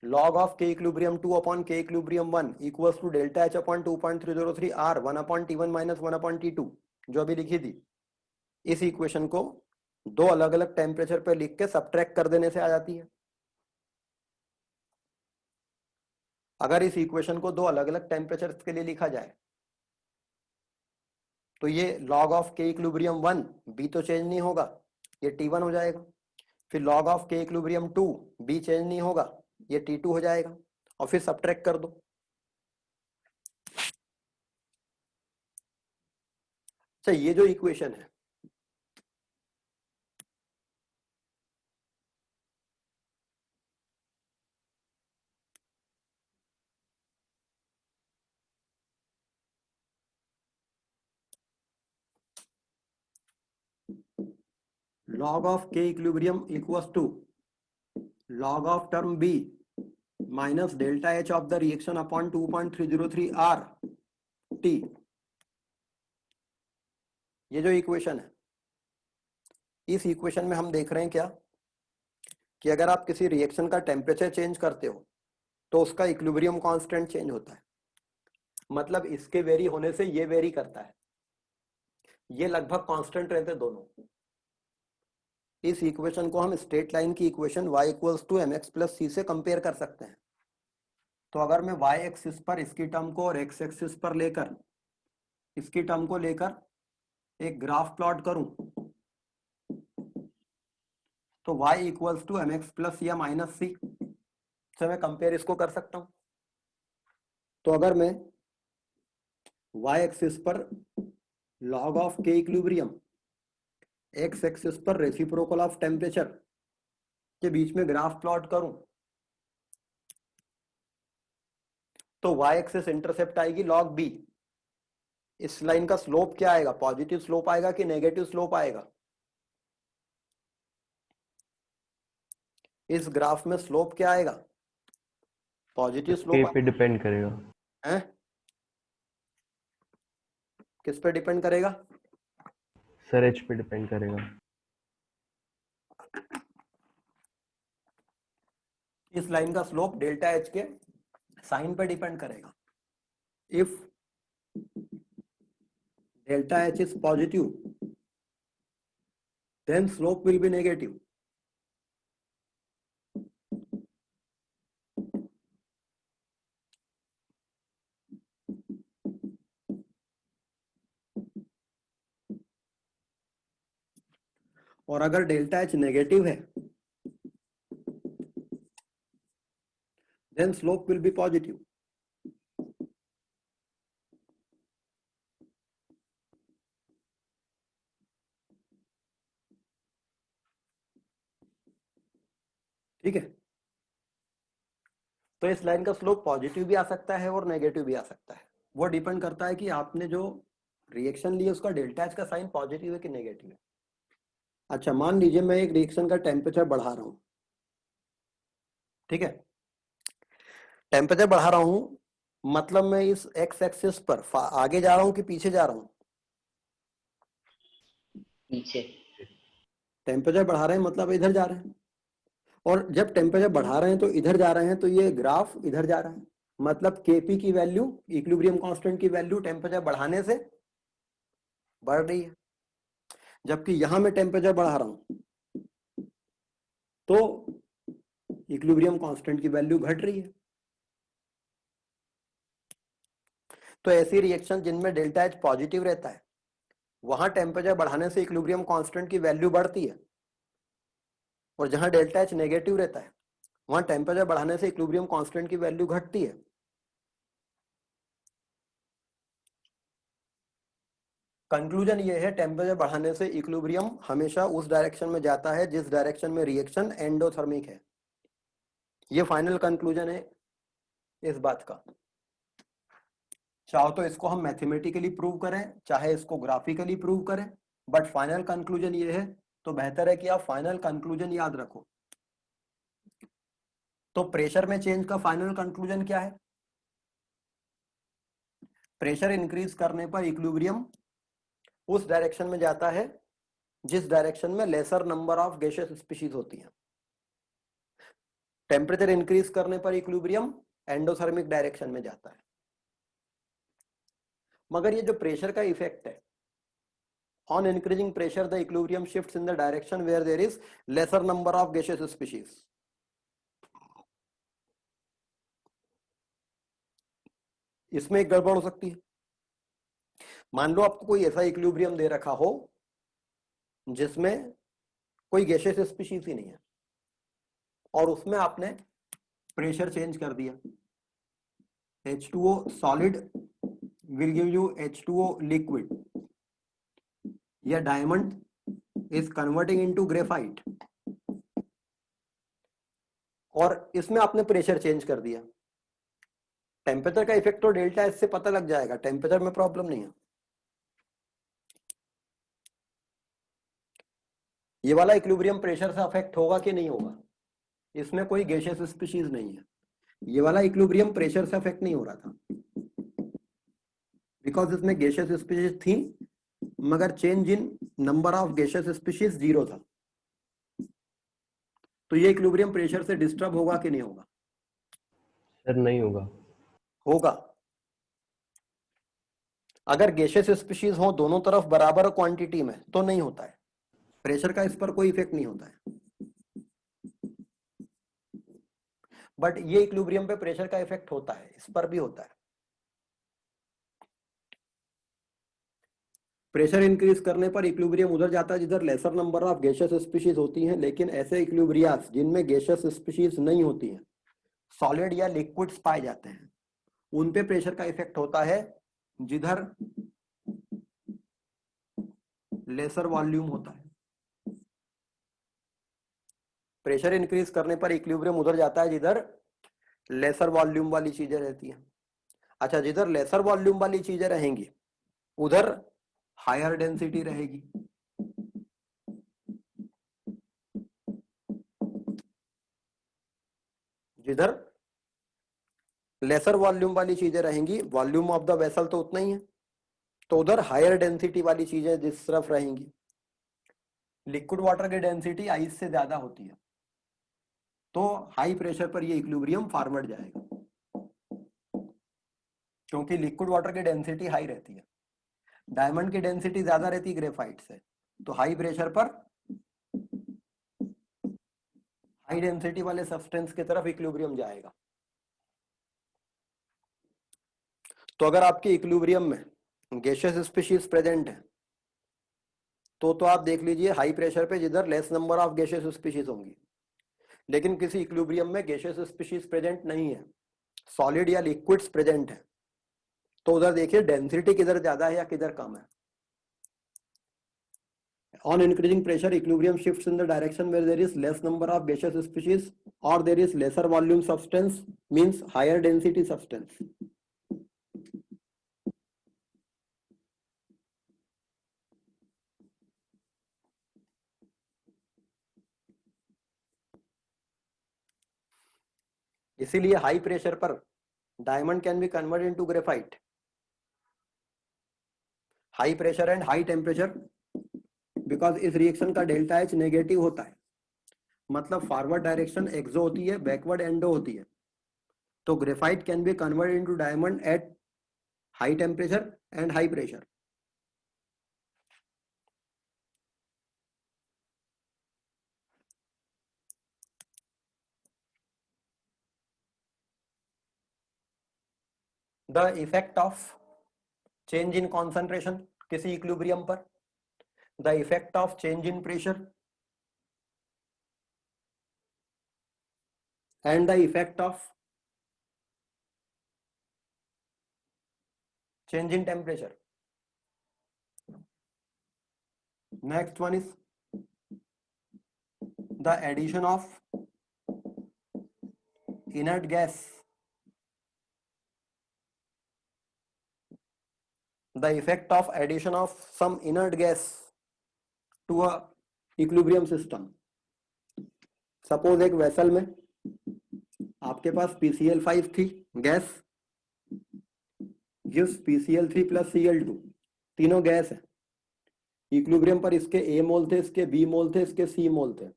log of k equilibrium 2 upon k equilibrium 1 equals to delta h upon 2.303 r 1 upon t1 minus 1 upon t2, जो अभी लिखी थी, इस इक्वेशन को दो अलग अलग टेम्परेचर पे लिख के सबट्रैक्ट कर देने से आ जाती है। अगर इस इक्वेशन को दो अलग अलग टेम्परेचर के लिए लिखा जाए तो ये log of k equilibrium 1 b तो चेंज नहीं होगा, ये t1 हो जाएगा, फिर log of k equilibrium 2 b change नहीं होगा, ये T2 हो जाएगा, और फिर सबट्रैक्ट कर दो। अच्छा, ये जो इक्वेशन है log of k equilibrium equals to log of term b minus delta h of the reaction upon 2.303 r t। ये जो इक्वेशन है, इस इक्वेशन में हम देख रहे हैं क्या कि अगर आप किसी रिएक्शन का टेम्परेचर चेंज करते हो तो उसका इक्विलिब्रियम कांस्टेंट चेंज होता है, मतलब इसके वेरी होने से ये वेरी करता है, ये लगभग कांस्टेंट रहते दोनों। इस इक्वेशन को हम स्ट्रेट लाइन की equation y equals to mx plus c से कंपेयर कर सकते हैं। तो अगर मैं y एक्सिस पर इसकी टर्म को और x एक्सिस पर लेकर इसकी टर्म को लेकर एक ग्राफ प्लॉट करूं तो y equals to mx plus या माइनस c से मैं कंपेयर इसको कर सकता हूं। तो अगर मैं y एक्सिस पर log of k equilibrium, x axis पर रेसिप्रोकल ऑफ टेम्परेचर के बीच में ग्राफ प्लॉट करूं तो y एक्सिस इंटरसेप्ट आएगी log b। इस लाइन का स्लोप क्या आएगा, पॉजिटिव स्लोप आएगा कि नेगेटिव स्लोप आएगा? इस ग्राफ में स्लोप क्या आएगा, पॉजिटिव स्लोप पे डिपेंड करेगा। है। किस पे डिपेंड करेगा? सर एच पे डिपेंड करेगा। इस लाइन का स्लोप डेल्टा एच के साइन पे डिपेंड करेगा। If delta H is positive then slope will be negative. और अगर डेल्टा एच नेगेटिव है then slope will be positive. ठीक है, तो इस लाइन का स्लोप पॉजिटिव भी आ सकता है और नेगेटिव भी आ सकता है। वो डिपेंड करता है कि आपने जो रिएक्शन ली है उसका डेल्टा एच का साइन पॉजिटिव है कि नेगेटिव है। अच्छा, मान लीजिए मैं एक रिएक्शन का टेम्परेचर बढ़ा रहा हूं, ठीक है, टेम्परेचर बढ़ा रहा हूं मतलब मैं इस एक्स एक्सिस पर आगे जा रहा हूं कि पीछे जा रहा हूं? पीछे। टेम्परेचर बढ़ा रहे हैं मतलब इधर जा रहे हैं, और जब टेम्परेचर बढ़ा रहे हैं तो इधर जा रहे हैं, तो ये ग्राफ इधर जा रहा है, मतलब केपी की वैल्यू, इक्विलिब्रियम कांस्टेंट की वैल्यू टेम्परेचर बढ़ाने से बढ़ रही है। जबकि यहां मैं टेम्परेचर बढ़ा रहा हूं तो इक्विलिब्रियम कांस्टेंट की वैल्यू घट रही है। तो ऐसी रिएक्शन जिनमें डेल्टा एच पॉजिटिव रहता है वहां टेम्परेचर बढ़ाने से इक्विलिब्रियम कांस्टेंट की वैल्यू बढ़ती है, और जहां डेल्टा एच नेगेटिव रहता है वहां टेम्परेचर बढ़ाने से इक्विलिब्रियम कांस्टेंट की वैल्यू घटती है। कंक्लूजन ये है, टेम्परेचर बढ़ाने से इक्विलिब्रियम हमेशा उस डायरेक्शन में जाता है जिस डायरेक्शन में रिएक्शन एंडोथर्मिक है। ये फाइनल कंक्लूजन है इस बात का। चाहो तो इसको हम मैथमेटिकली प्रूव करें, चाहे इसको ग्राफिकली प्रूव करें, बट फाइनल कंक्लूजन ये है, तो बेहतर है कि आप फाइनल कंक्लूजन याद रखो। तो प्रेशर में चेंज का फाइनल कंक्लूजन क्या है? प्रेशर इंक्रीज करने पर इक्विलिब्रियम उस डायरेक्शन में जाता है जिस डायरेक्शन में laser number of gases species होती हैं। टेम्परेचर इंक्रीज करने पर इक्विलिब्रियम एंडोथर्मिक डायरेक्शन में जाता है। मगर ये जो प्रेशर का इफेक्ट है, on increasing pressure the equilibrium shifts in the direction where there is lesser number of gases species. इसमें एक गड़बड़ हो सकती है। मान लो आपको कोई ऐसा इक्विलिब्रियम दे रखा हो जिसमें कोई गैसेस स्पीशीज ही नहीं है, और उसमें आपने प्रेशर चेंज कर दिया। H2O solid will give you H2O liquid, या diamond is converting into graphite, और इसमें आपने प्रेशर चेंज कर दिया। टेम्परेचर का इफेक्ट तो डेल्टा एच से पता लग जाएगा, टेम्परेचर में प्रॉब्लम नहीं है। ये वाला इक्विलिब्रियम प्रेशर से अफेक्ट होगा कि नहीं होगा? इसमें कोई गैसेस स्पीशीज नहीं है, ये वाला इक्विलिब्रियम प्रेशर से अफेक्ट नहीं हो रहा था, बिकॉज इसमें गैसेस स्पीशीज थी मगर change in number of gases species 0 था। तो ये इक्विलिब्रियम प्रेशर से डिस्टर्ब होगा कि नहीं होगा? सर नहीं होगा। होगा। अगर गैसेस स्पीशीज हो दोनों तरफ बराबर क्वांटिटी में तो नहीं होता है, प्रेशर का इस पर कोई इफेक्ट नहीं होता है। बट ये इक्विलिब्रियम पे प्रेशर का इफेक्ट होता है, इस पर भी होता है। प्रेशर इंक्रीज करने पर इक्विलिब्रियम उधर जाता है जिधर laser number of gases species होती हैं, लेकिन ऐसे इक्विलिब्रियास जिनमें गैसेस स्पीशीज नहीं होती हैं, सॉलिड या लिक्विड्स पाए जाते हैं, उन पे प्रेशर का इफेक्ट होता है जिधर लेसर वॉल्यूम होता है। प्रेशर इंक्रीज करने पर इक्विलिब्रियम उधर जाता है जिधर लेसर वॉल्यूम वाली चीजें रहती हैं। अच्छा, जिधर लेसर वॉल्यूम वाली चीजें रहेंगी उधर हायर डेंसिटी रहेगी। जिधर लेसर वॉल्यूम वाली चीजें रहेंगी, वॉल्यूम ऑफ द वेसल तो उतना ही है, तो उधर हायर डेंसिटी वाली चीजें जिस तरफ रहेंगी। लिक्विड वाटर की डेंसिटी आइस से ज्यादा होती है, तो हाई प्रेशर पर ये इक्विलिब्रियम फॉरवर्ड जाएगा, क्योंकि लिक्विड वाटर की डेंसिटी हाई रहती है। डायमंड की डेंसिटी ज्यादा रहती है ग्रेफाइट से, तो हाई प्रेशर पर हाई डेंसिटी वाले सब्सटेंस की तरफ इक्विलिब्रियम जाएगा। तो अगर आपके इक्विलिब्रियम में गैसियस स्पीशीज प्रेजेंट है तो आप देख लीजिए हाई प्रेशर पे जिधर less number of gaseous species होंगी। लेकिन किसी इक्विलिब्रियम में गैसियस स्पीशीज प्रेजेंट नहीं है, सॉलिड या लिक्विड्स प्रेजेंट है, तो उधर देखिए डेंसिटी किधर ज्यादा है या किधर कम है। On increasing pressure, equilibrium shifts in the direction where there is less number of gaseous species or there is lesser volume substance, means higher density substance. इसीलिए हाई प्रेशर पर diamond can be converted into graphite. High pressure and high temperature, because इस reaction का delta H negative होता है, मतलब forward direction एक्सो होती है, backward endo होती है। तो graphite can be converted into diamond at high temperature and high pressure. The effect of change in concentration किसी इक्विलिब्रियम पर, the effect of change in pressure and the effect of change in temperature. Next one is the addition of inert gas. The effect of addition of some inert gas to a equilibrium system. Suppose एक vessel में आपके पास PCl5 थी gas, gives PCl3 plus Cl2, तीनों gas है। Equilibrium पर इसके A मोल थे, इसके B मोल थे, इसके C मोल थे।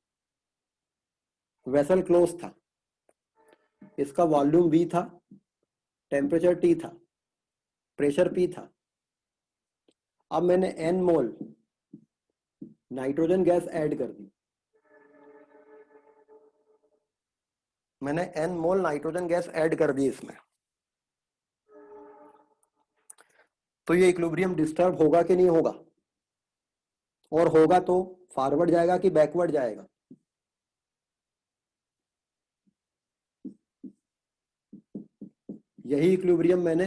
वेसल क्लोज था, इसका वॉल्यूम V था, टेम्परेचर T था, प्रेशर P था। अब मैंने N mole nitrogen gas add कर दी, मैंने N mole nitrogen gas add कर दी इसमें, तो ये इक्विलिब्रियम डिस्टर्ब होगा कि नहीं होगा, और होगा तो फॉरवर्ड जाएगा कि बैकवर्ड जाएगा। यही इक्विलिब्रियम मैंने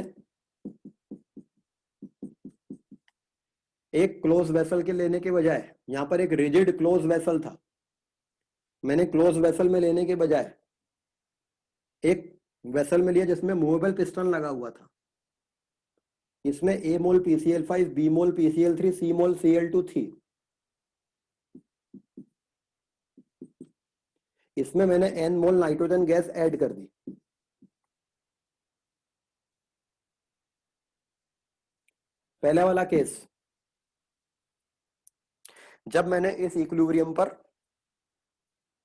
एक क्लोज वेसल के लेने के बजाय, यहां पर एक रिजिड क्लोज वेसल था, मैंने क्लोज वेसल में लेने के बजाय एक वेसल में लिया जिसमें मूवेबल पिस्टन लगा हुआ था। इसमें A mole PCl5, B mole PCl3, C mole Cl2 थी। इसमें मैंने N mole nitrogen gas add कर दी। पहले वाला केस, जब मैंने इस इक्विलिब्रियम पर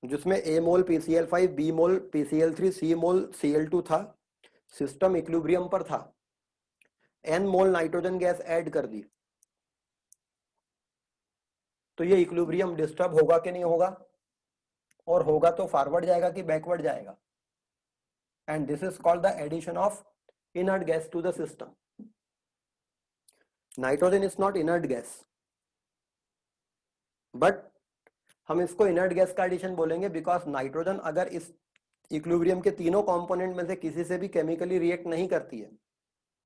जिसमें A mole PCl5, B mole PCl3, C mole Cl2 था, सिस्टम इक्विलिब्रियम पर था, N mole nitrogen gas add कर दी, तो ये इक्विलिब्रियम डिस्टर्ब होगा कि नहीं होगा, और होगा तो फॉरवर्ड जाएगा कि बैकवर्ड जाएगा। And this is called the addition of inert gas to the system. Nitrogen is not inert gas, but हम इसको इनर्ट गैस का एडिशन बोलेंगे, बिकॉज नाइट्रोजन अगर इस इक्विलिब्रियम के तीनों कंपोनेंट में से किसी से भी केमिकली रिएक्ट नहीं करती है,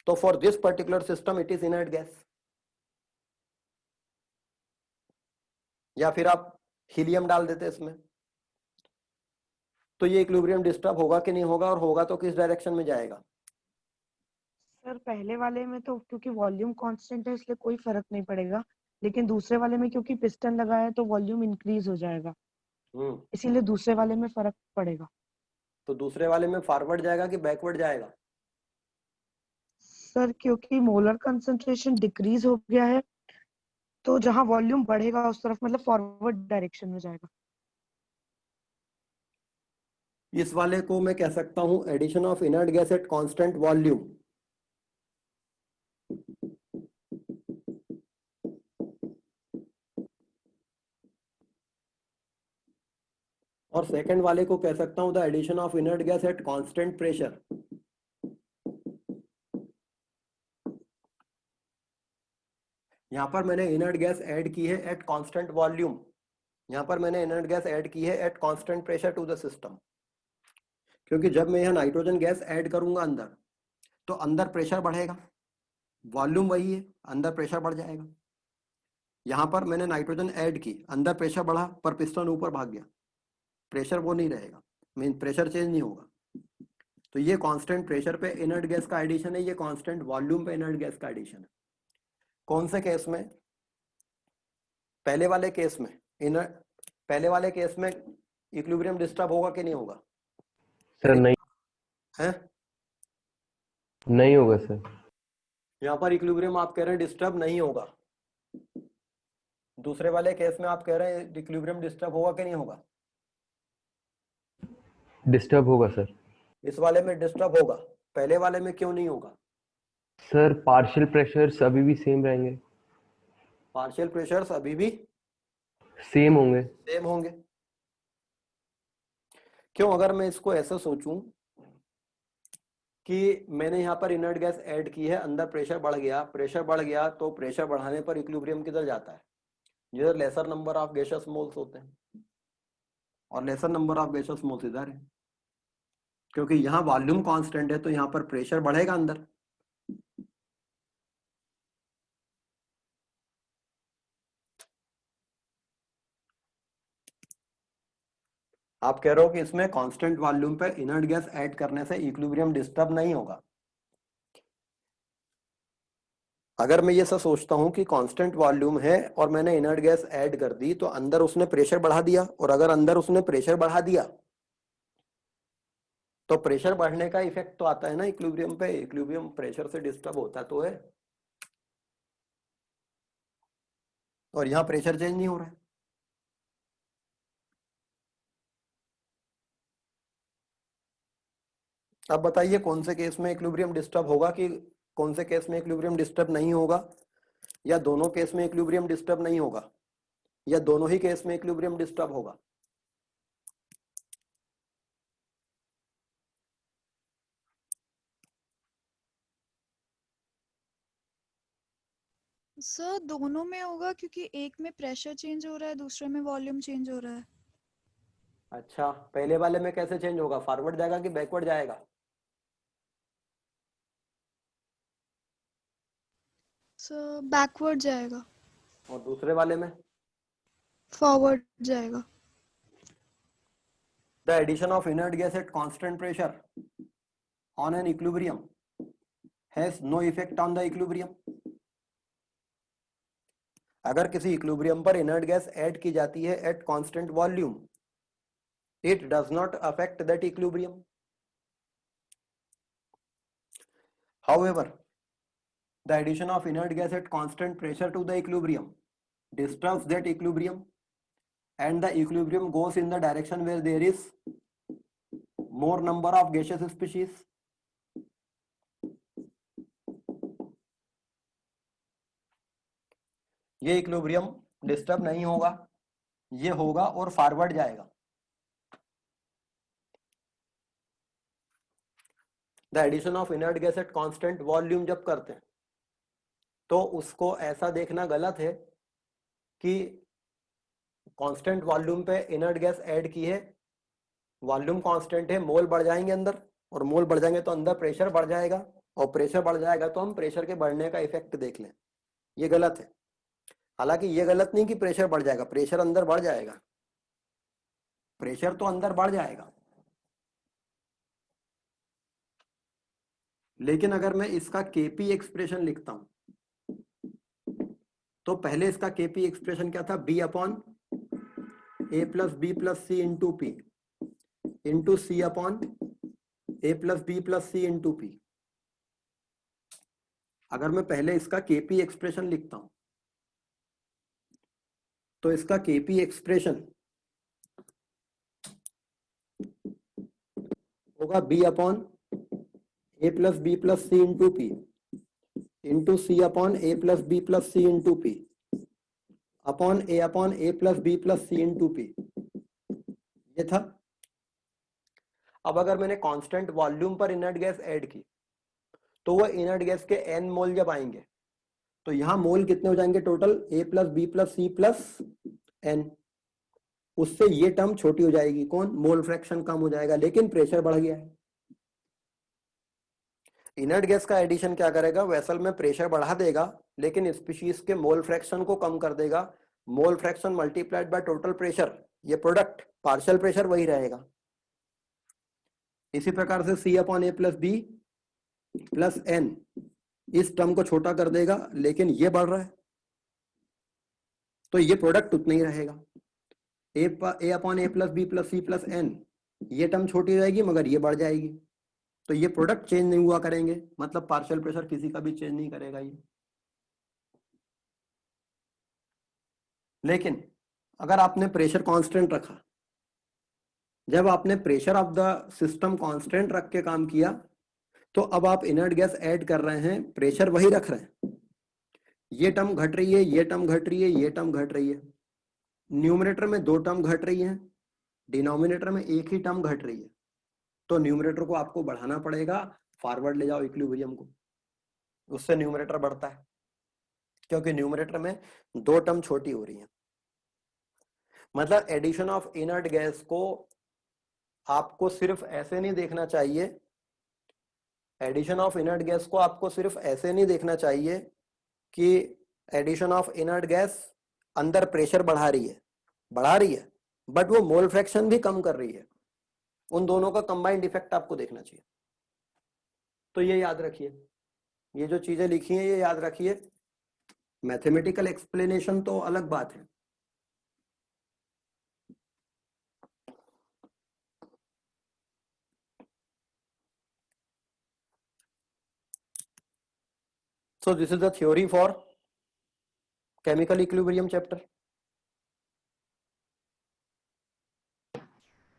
तो for this particular system it is inert gas. या फिर आप हीलियम डाल देते इसमें, तो ये इक्विलिब्रियम डिस्टर्ब होगा कि नहीं होगा, और होगा तो किस डायरेक्शन में जाएगा। सर पहले वाले में तो क्योंकि वॉल्यूम कांस्टेंट है इसलिए कोई फर्क नहीं पड़ेगा, लेकिन दूसरे वाले में क्योंकि पिस्टन लगा है तो वॉल्यूम इंक्रीज हो जाएगा, इसीलिए दूसरे वाले में फर्क पड़ेगा। तो दूसरे वाले में फॉरवर्ड जाएगा कि बैकवर्ड जाएगा। सर क्योंकि मोलर कंसंट्रेशन डिक्रीज हो गया है तो जहां वॉल्यूम बढ़ेगा उस तरफ मतलब फॉरवर्ड डायरेक्शन में जाएगा। इस वाले को मैं कह सकता हूं addition of inert gas at constant volume. और सेकंड वाले को कह सकता हूं the addition of inert gas at constant pressure. यहां पर मैंने इनर्ट गैस ऐड की है एट कांस्टेंट वॉल्यूम, यहां पर मैंने इनर्ट गैस ऐड की है at constant pressure to the system, क्योंकि जब मैं यहां नाइट्रोजन गैस ऐड करूंगा अंदर तो अंदर प्रेशर बढ़ेगा, वॉल्यूम वही है, अंदर प्रेशर बढ़ जाएगा। यहां पर मैंने नाइट्रोजन ऐड की, अंदर प्रेशर बढ़ा पर पिस्टन ऊपर भाग गया, प्रेशर वो नहीं रहेगा, मीन प्रेशर चेंज नहीं होगा। तो ये कांस्टेंट प्रेशर पे इनर्ट गैस का एडिशन है, ये कांस्टेंट वॉल्यूम पे इनर्ट गैस का एडिशन है। कौन से केस में? पहले वाले केस में पहले वाले केस में इक्विलिब्रियम डिस्टर्ब होगा कि नहीं होगा? सर नहीं है, नहीं होगा सर। यहाँ पर इक्विलिब्रियम आप कह रहे हैं डिस्टर्ब नहीं होगा, दूसरे वाले केस में आप कह रहे हैं इक्विलिब्रियम डिस्टर्ब होगा कि नहीं होगा? डिस्टर्ब होगा सर। इस वाले में डिस्टर्ब होगा, पहले वाले में क्यों नहीं होगा? सर पार्शियल प्रेशर्स अभी भी सेम रहेंगे। पार्शियल प्रेशर्स अभी भी सेम होंगे। सेम होंगे। क्यों? अगर मैं इसको ऐसा सोचूं कि मैंने यहाँ पर इनर्ट गैस ऐड की है, अंदर प्रेशर बढ़ गया, प्रेशर बढ़ गया तो प्रेशर बढ़ाने पर इक्विलिब्रियम किधर जाता है? जिधर laser number of gaseous moles होते हैं, और laser number of gaseous moles इधर है, क्योंकि यहाँ वॉल्यूम कांस्टेंट है तो यहाँ पर प्रेशर बढ़ेगा अंदर। आप कह रहे हो कि इसमें कांस्टेंट वॉल्यूम पे इनर्ट गैस ऐड करने से इक्विलिब्रियम डिस्टर्ब नहीं होगा। अगर मैं ये सब सोचता हूं कि कांस्टेंट वॉल्यूम है और मैंने इनर्ट गैस ऐड कर दी तो अंदर उसने प्रेशर बढ़ा दिया, और अगर अंदर उसने प्रेशर बढ़ा दिया तो प्रेशर बढ़ने का इफेक्ट तो आता है ना इक्विलिब्रियम पे, इक्विलिब्रियम प्रेशर से डिस्टर्ब होता तो है, और यहाँ प्रेशर चेंज नहीं हो रहा है। अब बताइए कौन से केस में इक्विलिब्रियम डिस्टर्ब होगा कि कौन से केस में इक्विलिब्रियम डिस्टर्ब नहीं होगा, या दोनों केस में इक्विलिब्रियम डिस्टर्ब नहीं होगा, या दोनों ही केस में इक्विलिब्रियम डिस्टर्ब होगा? सर दोनों में होगा क्योंकि एक में प्रेशर चेंज हो रहा है, दूसरे में वॉल्यूम चेंज हो रहा है। अच्छा, पहले वाले में कैसे चेंज होगा? फॉरवर्ड जाएगा कि बैकवर्ड जाएगा? सर बैकवर्ड जाएगा। और दूसरे वाले में? फॉरवर्ड जाएगा। The addition of inert gas at constant pressure on an equilibrium has no effect on the equilibrium. अगर किसी इक्विलिब्रियम पर इनर्ट गैस ऐड की जाती है at constant volume, it does not affect that equilibrium. However, the addition of inert gas at constant pressure to the equilibrium disturbs that equilibrium, and the equilibrium goes in the direction where there is more number of gaseous species. ये equilibrium disturb नहीं होगा, ये होगा और forward जाएगा। The addition of inert gas at constant volume जब करते हैं तो उसको ऐसा देखना गलत है कि कांस्टेंट वॉल्यूम पे इनर्ट गैस ऐड की है, वॉल्यूम कांस्टेंट है, मोल बढ़ जाएंगे अंदर, और मोल बढ़ जाएंगे तो अंदर प्रेशर बढ़ जाएगा, और प्रेशर बढ़ जाएगा तो हम प्रेशर के बढ़ने का इफेक्ट देख लें। ये गलत है। हालांकि ये गलत नहीं कि प्रेशर बढ़ जाएगा, प्रेशर अंदर बढ़ जाएगा, प्रेशर तो अंदर बढ़ जाएगा, लेकिन अगर मैं इसका केपी एक्सप्रेशन लिखता हूं तो पहले इसका केपी एक्सप्रेशन क्या था? बी अपॉन ए plus B plus C into P into C upon ए plus B plus C into P. अगर मैं पहले इसका केपी एक्सप्रेशन लिखता हूं तो इसका केपी एक्सप्रेशन होगा बी अपॉन ए plus B plus C into P into C upon ए plus B plus C into P upon ए plus B plus C into P. ये था। अब अगर मैंने कांस्टेंट वॉल्यूम पर इनर्ट गैस ऐड की तो वो इनर्ट गैस के n मोल जब आएंगे तो यहां मोल कितने हो जाएंगे total, a plus B plus C plus n। उससे ये टर्म छोटी हो जाएगी, कौन, मोल फ्रैक्शन कम हो जाएगा, लेकिन प्रेशर बढ़ गया है। इनर्ट गैस का एडिशन क्या करेगा, वेसल में प्रेशर बढ़ा देगा लेकिन स्पीशीज के मोल फ्रैक्शन को कम कर देगा। Mole fraction multiplied by total pressure, ये प्रोडक्ट पार्शियल प्रेशर वही रहेगा। इसी प्रकार से C अपॉन ए प्लस बी प्लस n इस टर्म को छोटा कर देगा लेकिन ये बढ़ रहा है तो ये प्रोडक्ट उतना ही रहेगा। A upon A plus B plus C plus n, ये टर्म छोटी हो जाएगी मगर ये बढ़ जाएगी तो ये प्रोडक्ट चेंज नहीं हुआ करेंगे, मतलब पार्शियल प्रेशर किसी का भी चेंज नहीं करेगा ये। लेकिन अगर आपने प्रेशर कांस्टेंट रखा, जब आपने pressure of the system constant रख के काम किया तो अब आप इनर्ट गैस ऐड कर रहे हैं, प्रेशर वही रख रहे हैं, ये टर्म घट रही है, ये टर्म घट रही है, ये टर्म घट रही है। न्यूमरेटर में 2 टर्म घट रही है, डिनोमिनेटर में एक ही टर्म घट रही है, तो न्यूमरेटर को आपको बढ़ाना पड़ेगा, फॉरवर्ड ले जाओ इक्विलिब्रियम को, उससे न्यूमरेटर बढ़ता है क्योंकि न्यूमरेटर में 2 टर्म छोटी हो रही है। मतलब एडिशन ऑफ इनर्ट गैस को आपको सिर्फ ऐसे नहीं देखना चाहिए, एडिशन ऑफ इनर्ट गैस को आपको सिर्फ ऐसे नहीं देखना चाहिए कि एडिशन ऑफ इनर्ट गैस अंदर प्रेशर बढ़ा रही है बट वो मोल फ्रैक्शन भी कम कर रही है। उन दोनों का कंबाइंड इफेक्ट आपको देखना चाहिए। तो ये याद रखिए, ये जो चीजें लिखी हैं ये याद रखिए। मैथमेटिकल एक्सप्लेनेशन तो अलग बात है, so this is the theory for chemical equilibrium chapter.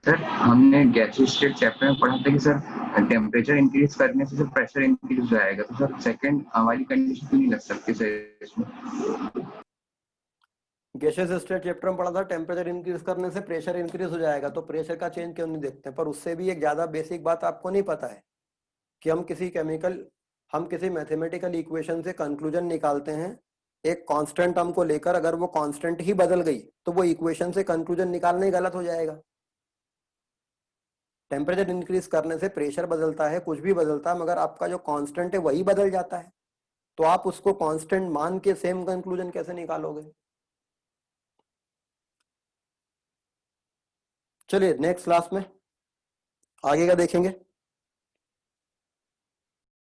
Sir हमने गैसियस स्टेट चैप्टर में पढ़ा था कि सर टेम्परेचर इंक्रीज करने से प्रेशर इंक्रीज हो जाएगा, तो सर सेकंड वाली कंडीशन क्यों नहीं लग सकती सर इसमें? गैसियस स्टेट चैप्टर में पढ़ा था टेम्परेचर इंक्रीज करने से प्रेशर इंक्रीज हो जाएगा, तो प्रेशर का चेंज क्यों नहीं देखते हैं? पर उससे भी एक ज्यादा बेसिक बात आपको नहीं पता है कि हम किसी मैथमेटिकल इक्वेशन से कंक्लूजन निकालते हैं एक कांस्टेंट टर्म को लेकर, अगर वो कांस्टेंट ही बदल गई तो वो इक्वेशन से कंक्लूजन निकालना ही गलत हो जाएगा। टेम्परेचर इंक्रीज करने से प्रेशर बदलता है, कुछ भी बदलता है, मगर आपका जो कांस्टेंट है वही बदल जाता है, तो आप उसको कांस्टेंट मान के सेम कंक्लूजन कैसे निकालोगे? चलिए नेक्स्ट क्लास में आगे का देखेंगे।